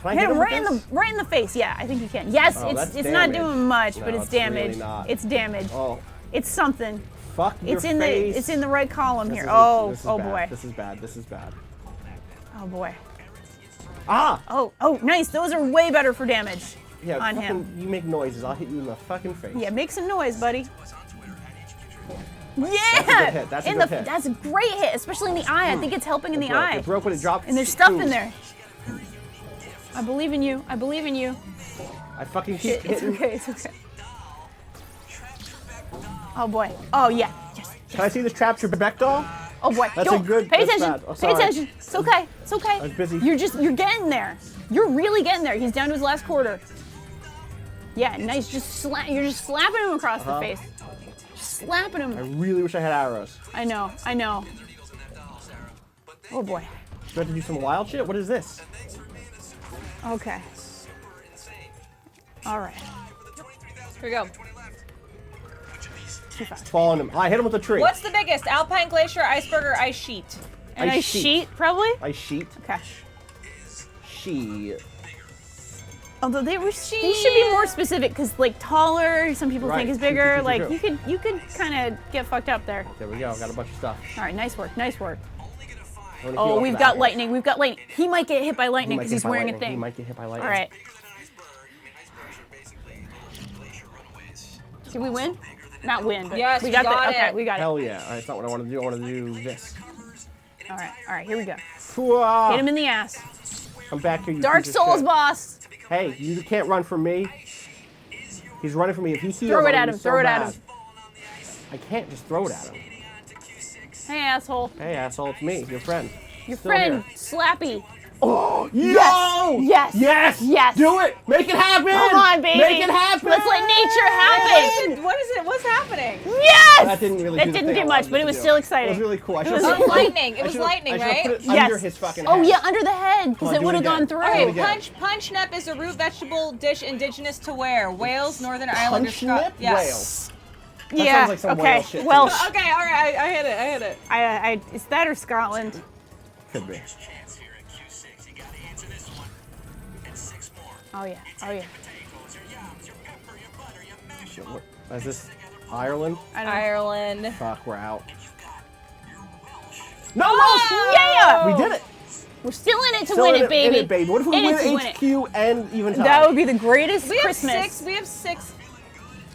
Can I hit hit him him right in with the right in the face. Yeah, I think you can. Yes, Oh, that's it's not damage. doing much, No, but it's it's really damage. not. It's damage. this? Oh, It's something. fuck your It's in face. it's in the right column This here. is- Oh, this is oh bad. boy. This is bad. This is bad. Oh boy. Ah! Oh, nice. Those are way better for damage Yeah, on fucking, him. you make noises. I'll hit you in the fucking face. Yeah, make some noise, buddy. Yeah. good hit. That's a in good the hit. that's a great hit, especially in the eye. I think it's helping in the It broke. eye. It broke when it dropped. And there's stuff Boom. in there. I believe in you. I believe in you. I fucking keep It's hitting. okay. It's okay. Oh boy. Oh yeah. Yes. Can I see this trap trajectory? Oh boy. That's Don't. a good. Pay that's attention. bad. Oh, Pay sorry. attention. It's okay. It's okay. I was busy. You're getting there. You're really getting there. He's down to his last quarter. Yeah, nice. You're just slapping him across the face. Just slapping him. I really wish I had arrows. I know. Oh boy. Do I have to do some wild shit? What is this? Okay. All right. Here we go. Too fast. Fall on him. I hit him with a tree. What's the biggest? Alpine glacier, iceberg, or ice sheet? And Ice ice sheet. sheet, probably? Ice sheet. Okay. Sheet. Although they should be more specific because like taller, some people Right. think is bigger. True. Like you could kind of get fucked up there. There we go. Got a bunch of stuff. All right, nice work. I wanna heal Oh, up we've that got one. lightning. We've got lightning. He might get hit by He lightning might because get he's hit by wearing a lightning. He thing. might get hit by lightning. All right. Did we win? Not win, but Yes, we we got got Okay, it. we got it. Hell yeah. All right, it's not what I want to do. I want to do this. All right, here we go. Hooah. Hit him in the ass. I'm back here. You Dark piece of Souls shit. boss. Hey, you can't run from me. He's running from me. If he heals, Throw it I'm at gonna him. be so Throw it at mad. him. I can't just throw it at him. Hey, asshole. Hey, asshole, it's me, your friend. Your Still friend, here. Slappy. Oh, Yes. Yes! Yes. Do it! Make it happen! Come on, baby. Make it happen! Let's let nature happen. What is it? What's happening? Yes. That didn't really That do the didn't thing do I much, wanted but to it was do. still It exciting. was really cool. I It should've was put lightning. It I was should've- lightning, I should've right? put it Yes. under his fucking Oh head. yeah, under the head, because Come on, it do would it have gone again. through. Okay, Okay, again. punch nip is a root vegetable dish indigenous to where? Wales, Northern Ireland, or Punch Scotland? nip? Yes. Wales. That Yeah. sounds like some Okay. whale shit to Welsh. me. Okay, all right, I hit it. I is that or Scotland? Could be. Oh yeah. What is this? Ireland? I don't Ireland. Fuck, we're out. No, Yeah. we did it. We're still in it to Still win in it, baby. In it, baby. What if we In it to win win it. HQ and Eventide? That would be the greatest We have Christmas. six. We have six.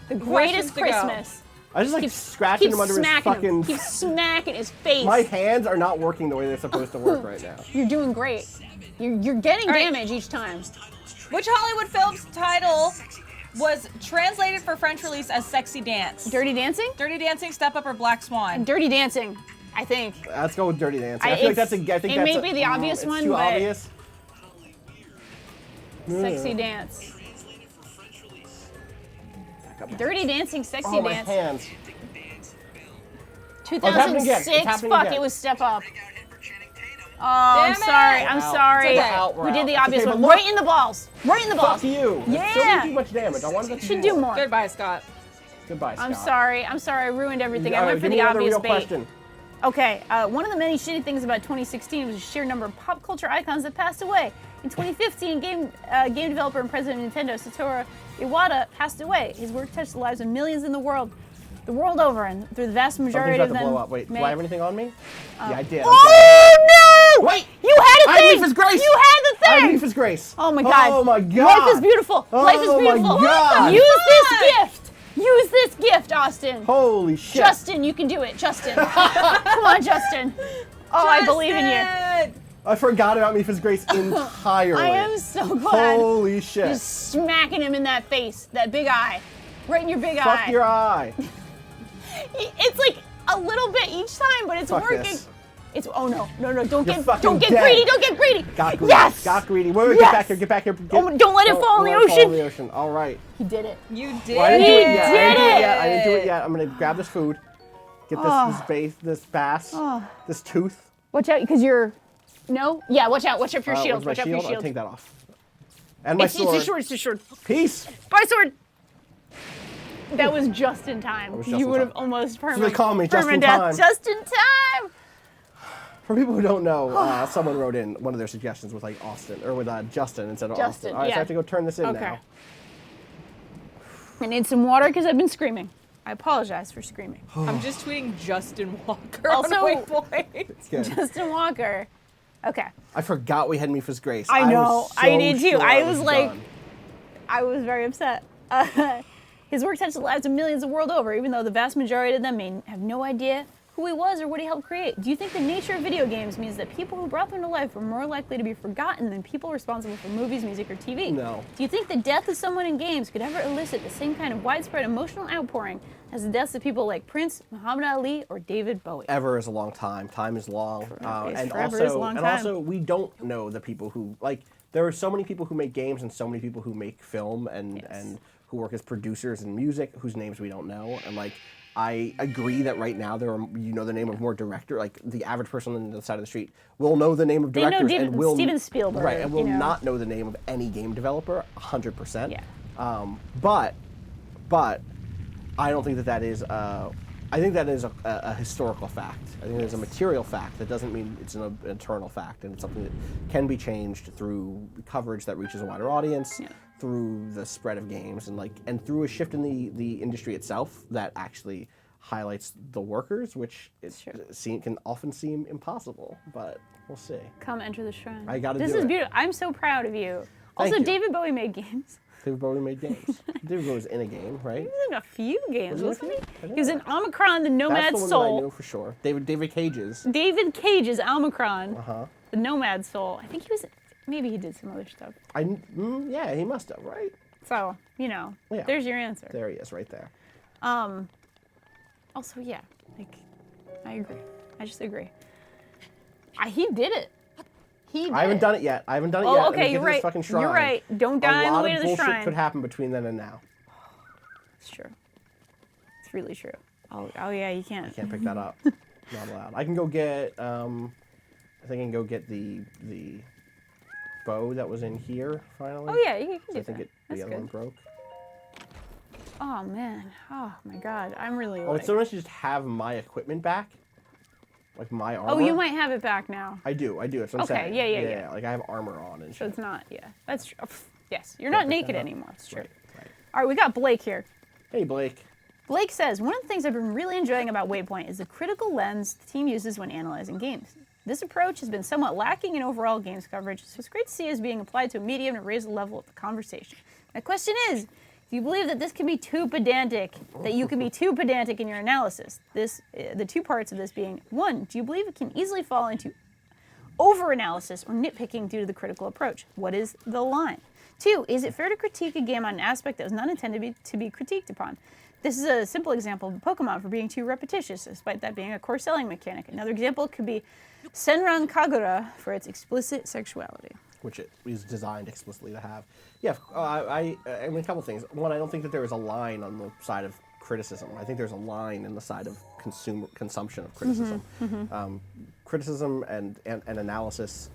The greatest questions to go. Christmas. I just like Keep scratching him under his smacking fucking. him. Keep smacking his face. My hands are not working the way they're supposed to work right now. You're doing great. You're getting All right. damage each time. Which Hollywood film's title was translated for French release as Sexy Dance? Dirty Dancing? Dirty Dancing, Step Up, or Black Swan? Dirty Dancing, I think. Let's go with Dirty Dancing. I feel like that's a. I think it that's may a, be the obvious it's one, too but obvious. Sexy Dance. Dirty Dancing, Sexy Oh, my Dance. hands. happening again. It's 2006. happening Fuck, again. it was Step Up. Oh, I'm Damn it. sorry. I'm We're out. sorry. It's okay. We're We did out. the It's obvious okay, one. but Right in the balls. Right in the balls. Fuck you. That's Yeah. still too much damage. I wanted that to Should do more. Goodbye, Scott. Goodbye, Scott. I'm sorry. I ruined everything. I All went right, for give the me another obvious real bait. question. Okay, one of the many shitty things about 2016 was the sheer number of pop culture icons that passed away. In 2015, game developer and president of Nintendo, Satoru Iwata, passed away. His work touched the lives of millions in the world over, and through the vast majority Something's of about to them. blow up. Wait, do I have anything on me? Yeah, I did. Oh no! Wait! You had a I thing! have Leaf's Grace! You had the I have thing! Leaf's Grace. Oh my god. Oh my god. Life is beautiful. Oh Life is my beautiful. God. Use this gift. Use this gift, Austin. Holy shit. Justin, you can do it. Justin. Come on, Justin. Oh, I believe in you. Justin! I forgot about Leaf's Grace entirely. I am so glad. Holy shit. Just smacking him in that face, that big eye. Right in your big Fuck eye. your eye. It's like a little bit each time, but it's Fuck working. this. It's don't fucking get dead. greedy, don't get greedy. Got greedy. Yes! Got greedy. Wait, Yes! get back here. Oh, don't let it fall in the let it ocean. in the ocean. All right. He did it. You did Well, I didn't do it yet. did I didn't do it yet. I'm gonna grab this food. Get this bass, this tooth. Watch out, because you're no. Yeah, watch out. Watch out for your shield. Where's my Watch out for your I'll shield. take that off. And my It's sword. a sword. It's a sword. Peace. My sword. That was just in time. was just You in would have time. almost So they call me just in permadeath. time. Just in time. For people who don't know, someone wrote in one of their suggestions with like Austin or with Justin instead of Justin, Austin. All right, so yeah. I have to go turn this in Okay. now. I need some water because I've been screaming. I apologize for screaming. I'm just tweeting Justin Walker Also- on Waypoint. It's good. Justin Walker. Okay. I forgot we had Mifa's Grace. I know. was I so did too. sure I was like- done. I was very upset. His work touched the lives of millions the world over, even though the vast majority of them may have no idea who he was or what he helped create? Do you think the nature of video games means that people who brought them to life were more likely to be forgotten than people responsible for movies, music, or TV? No. Do you think the death of someone in games could ever elicit the same kind of widespread emotional outpouring as the deaths of people like Prince, Muhammad Ali, or David Bowie? Ever is a long time. Time is long. And forever is a long time. also, we don't know the people who, like, there are so many people who make games and so many people who make film and who work as producers in music whose names we don't know. And, like, I agree that right now there are, you know, the name of more director, like the average person on the side of the street will know the name of directors and will Steven Spielberg, right, and will you know. not know the name of any game developer 100%. Yeah. But I don't think that is. I think that is a historical fact. I think it is a material fact. That doesn't mean it's an eternal fact, and it's something that can be changed through coverage that reaches a wider audience, through the spread of games, and through a shift in the industry itself that actually highlights the workers, which can often seem impossible. But we'll see. Come enter the shrine. I got to do it. This is beautiful. I'm so proud of you. Thank Also, you. David Bowie made games. David Bowie made games. David Bowie was in a game, right? He was in a few games, Was he in a wasn't few? I he? don't He was know. in Omicron, the Nomad That's the one that I Soul. knew for sure. David Cage's. David Cage's Omicron, Uh-huh. the Nomad Soul. I think he was, maybe he did some other stuff. Yeah, he must have, right? So, you know, Yeah. there's your answer. There he is, right there. Also, yeah, like, I agree. I just agree. He did it. He did I haven't it. done it yet. I haven't done it Oh, yet. I'm okay, gonna you're get to this right. fucking shrine. You're right. Don't die on the way to the A lot of bullshit shrine. could happen between then and now. It's true. It's really true. Oh yeah, you can't. I can't pick that up. Not allowed. I can go get. I think I can go get the bow that was in here finally. Oh yeah, you can So do I think that. the That's other good. one broke. Oh man. Oh my God. I'm really. Oh, like... it's so nice to just have my equipment back, like my armor. Oh, you might have it back now. I do. That's what I'm Okay, saying. yeah. Like I have armor on and So shit. it's not. Yeah, that's true. Yes, you're not pick that naked up. anymore. It's true. Right. All right, we got Blake here. Hey, Blake. Blake says, one of the things I've been really enjoying about Waypoint is the critical lens the team uses when analyzing games. This approach has been somewhat lacking in overall games coverage, so it's great to see it as being applied to a medium to raise the level of the conversation. My question is, do you believe that this can be too pedantic, that you can be too pedantic in your analysis? The two parts of this being, one, do you believe it can easily fall into over-analysis or nitpicking due to the critical approach? What is the line? Two, is it fair to critique a game on an aspect that was not intended to be critiqued upon? This is a simple example of Pokemon for being too repetitious, despite that being a core selling mechanic. Another example could be Senran Kagura for its explicit sexuality. Which it is designed explicitly to have. Yeah, I mean, a couple things. One, I don't think that there is a line on the side of criticism. I think there's a line in the side of consumption of criticism. Criticism and analysis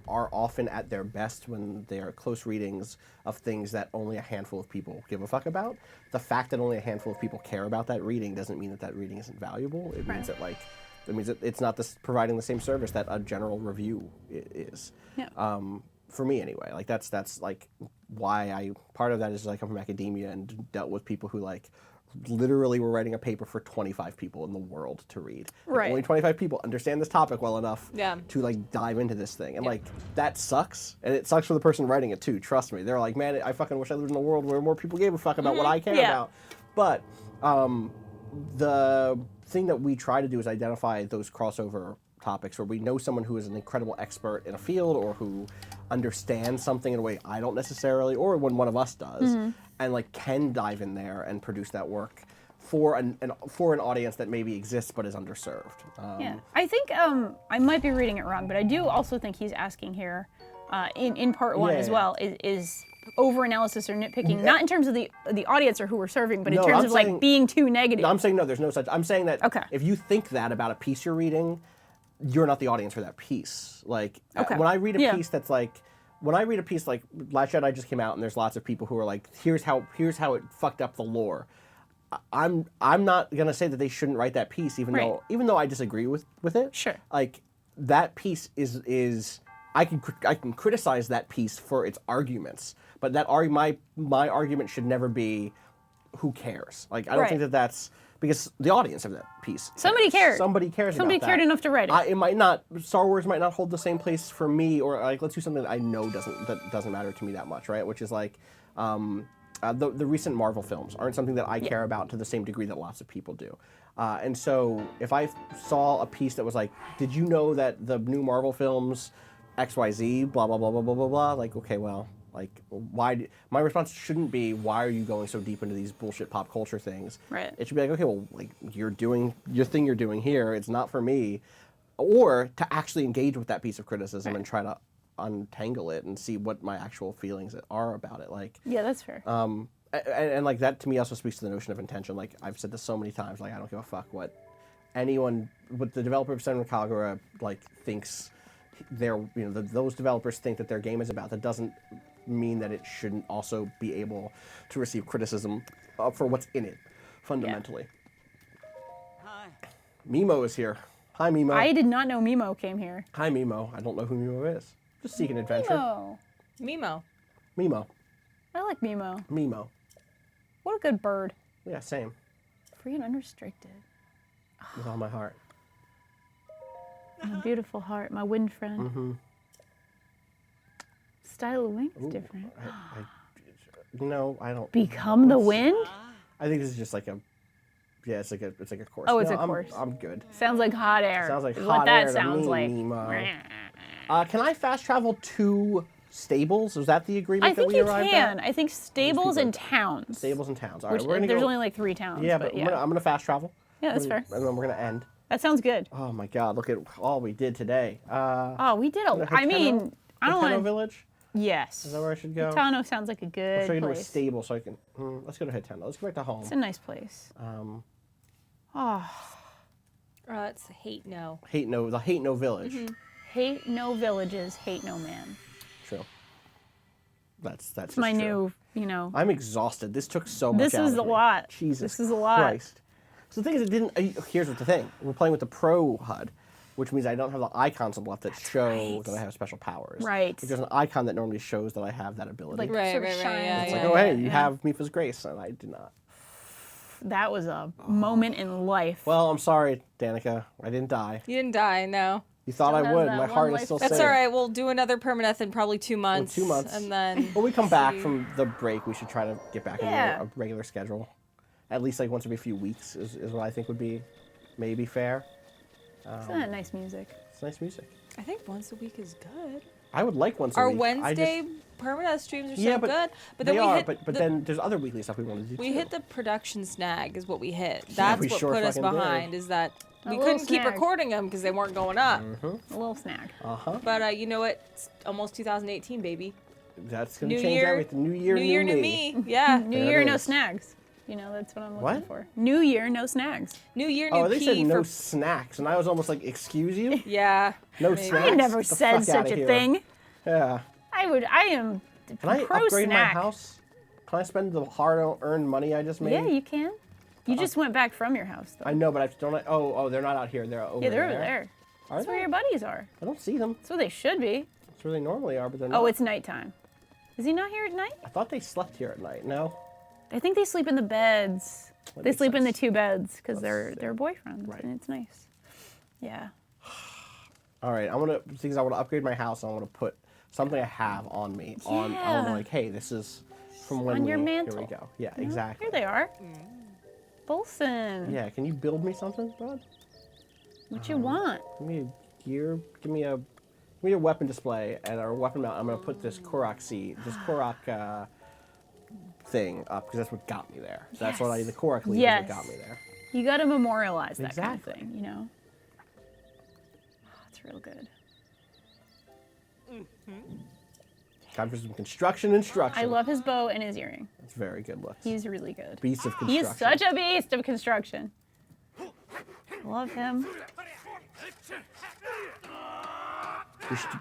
are often at their best when they are close readings of things that only a handful of people give a fuck about. The fact that only a handful of people care about that reading doesn't mean that that reading isn't valuable. It means that it's not providing the same service that a general review is. Yeah. For me anyway, like that's like why part of that is I come from academia and dealt with people who like literally were writing a paper for 25 people in the world to read. And Right. only 25 people understand this topic well enough Yeah. to like dive into this thing. And like that sucks. And it sucks for the person writing it too, trust me. They're like, man, I fucking wish I lived in a world where more people gave a fuck about what I care Yeah. about. But the thing that we try to do is identify those crossover topics where we know someone who is an incredible expert in a field or who understands something in a way I don't necessarily, or when one of us does, and like can dive in there and produce that work for an audience that maybe exists but is underserved. Yeah, I think I might be reading it wrong, but I do also think he's asking here, in part one as well, is over-analysis or nitpicking, not in terms of the audience or who we're serving, but in No, terms I'm of saying- like being too negative. No, I'm saying no, there's no such. I'm saying that Okay. if you think that about a piece you're reading, you're not the audience for that piece. Like Okay. when I read a Yeah. piece that's like, when I read a piece like Last Jedi just came out, and there's lots of people who are like, here's how it fucked up the lore. I'm not gonna say that they shouldn't write that piece, even Right. though I disagree with it. Sure. Like that piece is I can criticize that piece for its arguments, but that my argument should never be who cares. Like I don't Right. think that's because the audience of that piece. Somebody cared. Somebody cares. Somebody about cared that. enough to write it. It might not. Star Wars might not hold the same place for me, or like let's do something that I know doesn't matter to me that much, right? Which is like the recent Marvel films aren't something that I care about to the same degree that lots of people do. And so if I saw a piece that was like, did you know that the new Marvel films XYZ, blah, blah, blah, blah, blah, blah, blah, like, okay, well, like, why? My response shouldn't be, why are you going so deep into these bullshit pop culture things? Right. It should be like, okay, well, like, you're doing your thing you're doing here. It's not for me. Or to actually engage with that piece of criticism and try to untangle it and see what my actual feelings are about it. Like, Yeah, that's fair. and like that to me also speaks to the notion of intention. Like I've said this so many times. Like I don't give a fuck what the developer of Senran Kagura like thinks those developers think that their game is about. That doesn't mean that it shouldn't also be able to receive criticism for what's in it, fundamentally. Hi. Mimo is here. Hi, Mimo. I did not know Mimo came here. Hi, Mimo. I don't know who Mimo is. Just seeking adventure. Mimo. Mimo. Mimo. I like Mimo. Mimo. What a good bird. Yeah, same. Free and unrestricted. With all my heart. My beautiful heart, my wind friend. Mm-hmm. Style of wings Ooh, different. I don't. Become the wind? I think this is just like a. Yeah, it's like a course. Oh, it's a I'm, course. I'm good. Sounds like hot air. Sounds like is hot what that air to sounds me, like. Mimo. Can I fast travel to stables? Was that the agreement I that think we you arrived can. at? I think stables people- and towns. Stables and towns. All right, Which, we're gonna there's go. only like 3 towns. Yeah, but yeah. I'm gonna fast travel. Yeah, that's fair. And then we're gonna end. That sounds good. Oh my God! Look at all we did today. Oh, we did a. Hitano- I mean, I don't Hitano want to. Village. Yes. Is that where I should go? Hitano sounds like a I'll good show you to a place. stable so I can. Let's go to Hitano. Let's go back to home. It's a nice place. Oh, It's hate no. The Hate No Village. hate no villages, hate no man. True. That's It's my true. new, I'm exhausted. This took so much. This out is of a me. lot. Jesus This is a lot. Christ. So the thing is, it didn't. Here's what the thing. We're playing with the Pro HUD, which means I don't have the icons on the left that show that I have special powers. Right. Like, there's an icon that normally shows that I have that ability. Like Right, sort of right, right, shines. yeah, it's yeah, like, oh hey, you yeah. have Mifa's grace, and I did not. That was a moment in life. Well, I'm sorry, Danika. I didn't die. You didn't die, no. You thought Still I has would. that My one heart is life still to That's safe. all right. We'll do another Permadeath in probably 2 months. 2 months. And then. When we come back see. from the break, we should try to get back Yeah. into a regular schedule. At least like once every few weeks is what I think would be maybe fair. Isn't that nice music? It's nice music. I think once a week is good. I would like once a Our week. Wednesday Permadeath streams are so Yeah, but good. But then they we are, hit but the, then there's other weekly stuff we want to do we too. hit the production snag is what we hit. That's we what sure put us fucking did. behind is that we little couldn't keep snag. recording them because they weren't going up. A little snag. Uh-huh. But you know what? It's almost 2018, baby. That's gonna New change year, everything. New year, new me. Yeah. New There year, it no is. snags. You know, that's what I'm looking What? for. New year, no snags. New year, new Oh, they said P no for snacks, and I was almost like, excuse you? yeah. No maybe. snacks? I never Get the said fuck such outta a here. thing. Yeah. I am Can I pro upgrade snack. my house? Can I spend the hard-earned money I just made? Yeah, you can. You just went back from your house, though. I know, but I don't. Oh, they're not out here. They're over Yeah, they're there. over there. Are That's they? where your buddies are. I don't see them. That's where they should be. That's where they normally are, but they're not. Oh, it's nighttime. Is he not here at night? I thought they slept here at night. No. I think they sleep in the beds. That They makes sleep in the sense. 2 beds because That's- they're boyfriends, Right. and it's nice. Yeah. All right. I want to upgrade my house. I want to put something I have on me. I want Yeah. to like, hey, this is from when On your Here mantle. we go. Yeah, Oh, exactly. Here they are. Bolson. Yeah. Can you build me something, bud? What you want? Give me a gear. Give me a weapon display and a weapon mount. I'm gonna put this Korok thing up because that's what got me there. So that's what I Yes. the Korok leaf Yes. is what got me there. You got to memorialize that Exactly. kind of thing, you know? Oh, it's real good. Time for some construction instruction. I love his bow and his earring. It's very good looks. He's really good. Beast of He construction. is such a beast of construction. Love him.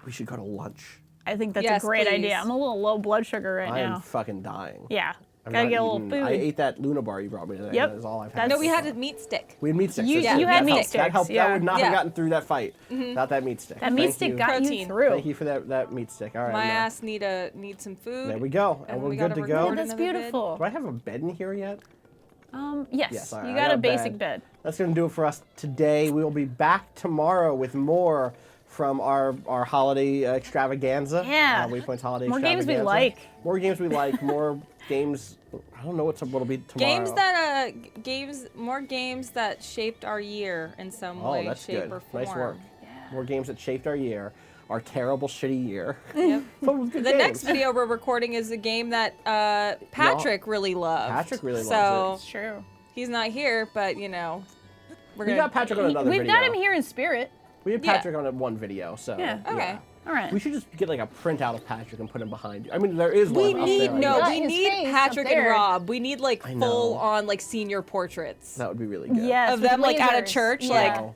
We should go to lunch. I think that's Yes, a great please. idea. I'm a little low blood sugar right I am now. fucking dying. Yeah. I've Gotta not get a little eaten- food. I ate that Luna bar you brought me today. Yep. That is all I've had. That's- No, we so had far. a meat stick. We had meat sticks. You- that's- you that had meat helped. That sticks, helped. yeah. That would not Yeah. have gotten through that fight without that meat stick. That meat Thank stick you. got you Protein. through. Thank you for that meat stick. All right. My I'm, ass need some food. There we go. And And we're we good gotta to record go. Oh, another that's vid. beautiful. Do I have a bed in here yet? Yes. Yes, all right, You I got got a a basic bed. bed. That's going to do it for us today. We will be back tomorrow with more from our holiday extravaganza. Yeah. Waypoint's holiday More games we extravaganza. like. More games we like. More games. I don't know what'll be tomorrow. More games that shaped our year in some way, that's shape, good. or form. Nice work. More games that shaped our year. Our terrible, shitty year. Yep. Full of good The games. next video we're recording is a game that Patrick really loved. Patrick really loves So It's true. he's not here, but you know, We got Patrick on another We've video. got him here in spirit. We had Yeah. Patrick on one video, so Yeah. Okay. All right. We should just get like a printout of Patrick and put him behind you. I mean, there is one We up need there. I no, guess. we His need face Patrick up and there. Rob. We need like I know. full on like senior portraits That would be really good. Yes, of with them like at a lasers. church, Yeah. like Wow.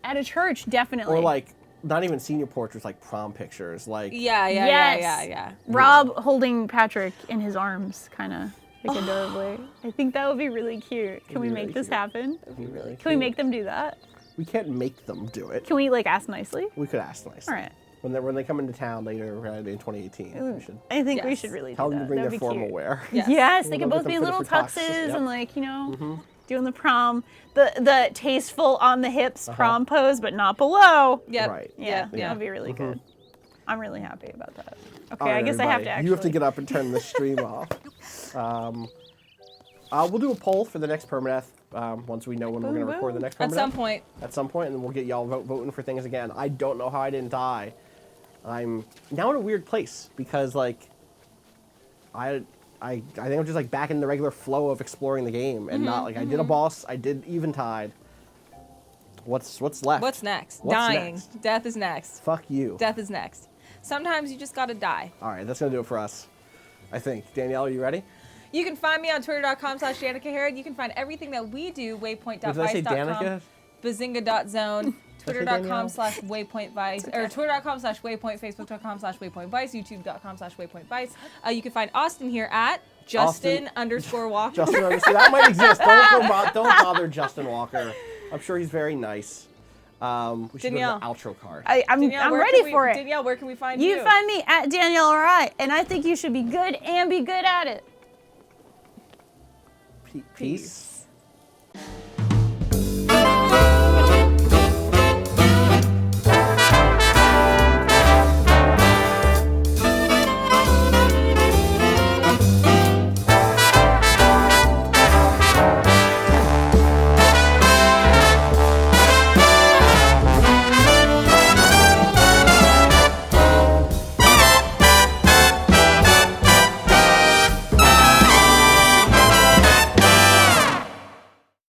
At a church, definitely. Or like not even senior portraits, like prom pictures, like yeah. Rob holding Patrick in his arms, kind of like adorably. I think that would be really cute. Can we be make really this cute. happen? That'd be really Can we make them do that? We can't make them do it. Can we like ask nicely? We could ask nice. All right. When they come into town later in 2018, we should I think we Yes. should really tell do them that. to bring That'd their be formal cute. wear. Yes. Yes, they We'll could get both them be in fitted little for tuxes, tuxes yep. and like, you know, doing the prom, the tasteful on the hips prom pose, but not below. Yep. Right. Yeah, Yeah. that'd be really good. I'm really happy about that. Okay, All right, I guess I have everybody, to actually. You have to get up and turn the stream off. We'll do a poll for the next Permadeath once we know when we're going to Boom, record the boom. next Permadeath. At some point. At some point, and then we'll get y'all voting for things again. I don't know how I didn't die. I'm now in a weird place because like I think I'm just like back in the regular flow of exploring the game and not like I did a boss, I did Eventide. What's left? What's next? What's Dying. next? Death is next. Fuck you. Death is next. Sometimes you just gotta die. All right, that's gonna do it for us. I think. Danielle, are you ready? You can find me on twitter.com/Danika Herod. You can find everything that we do, Did I say waypoint.vice.com, Danica? bazinga.zone, Danielle? twitter.com/waypointvice, or twitter.com/waypoint, facebook.com/waypointvice, youtube.com/waypointvice. You can find Austin here at Justin_Walker. Justin understood. That might exist. Don't bother Justin Walker. I'm sure he's very nice. We should Danielle. go to the outro card. I'm Danielle, where ready can we- for it. Danielle, where can we find You you? find me at Danielle Alright, and I think you should be good and be good at it. Peace.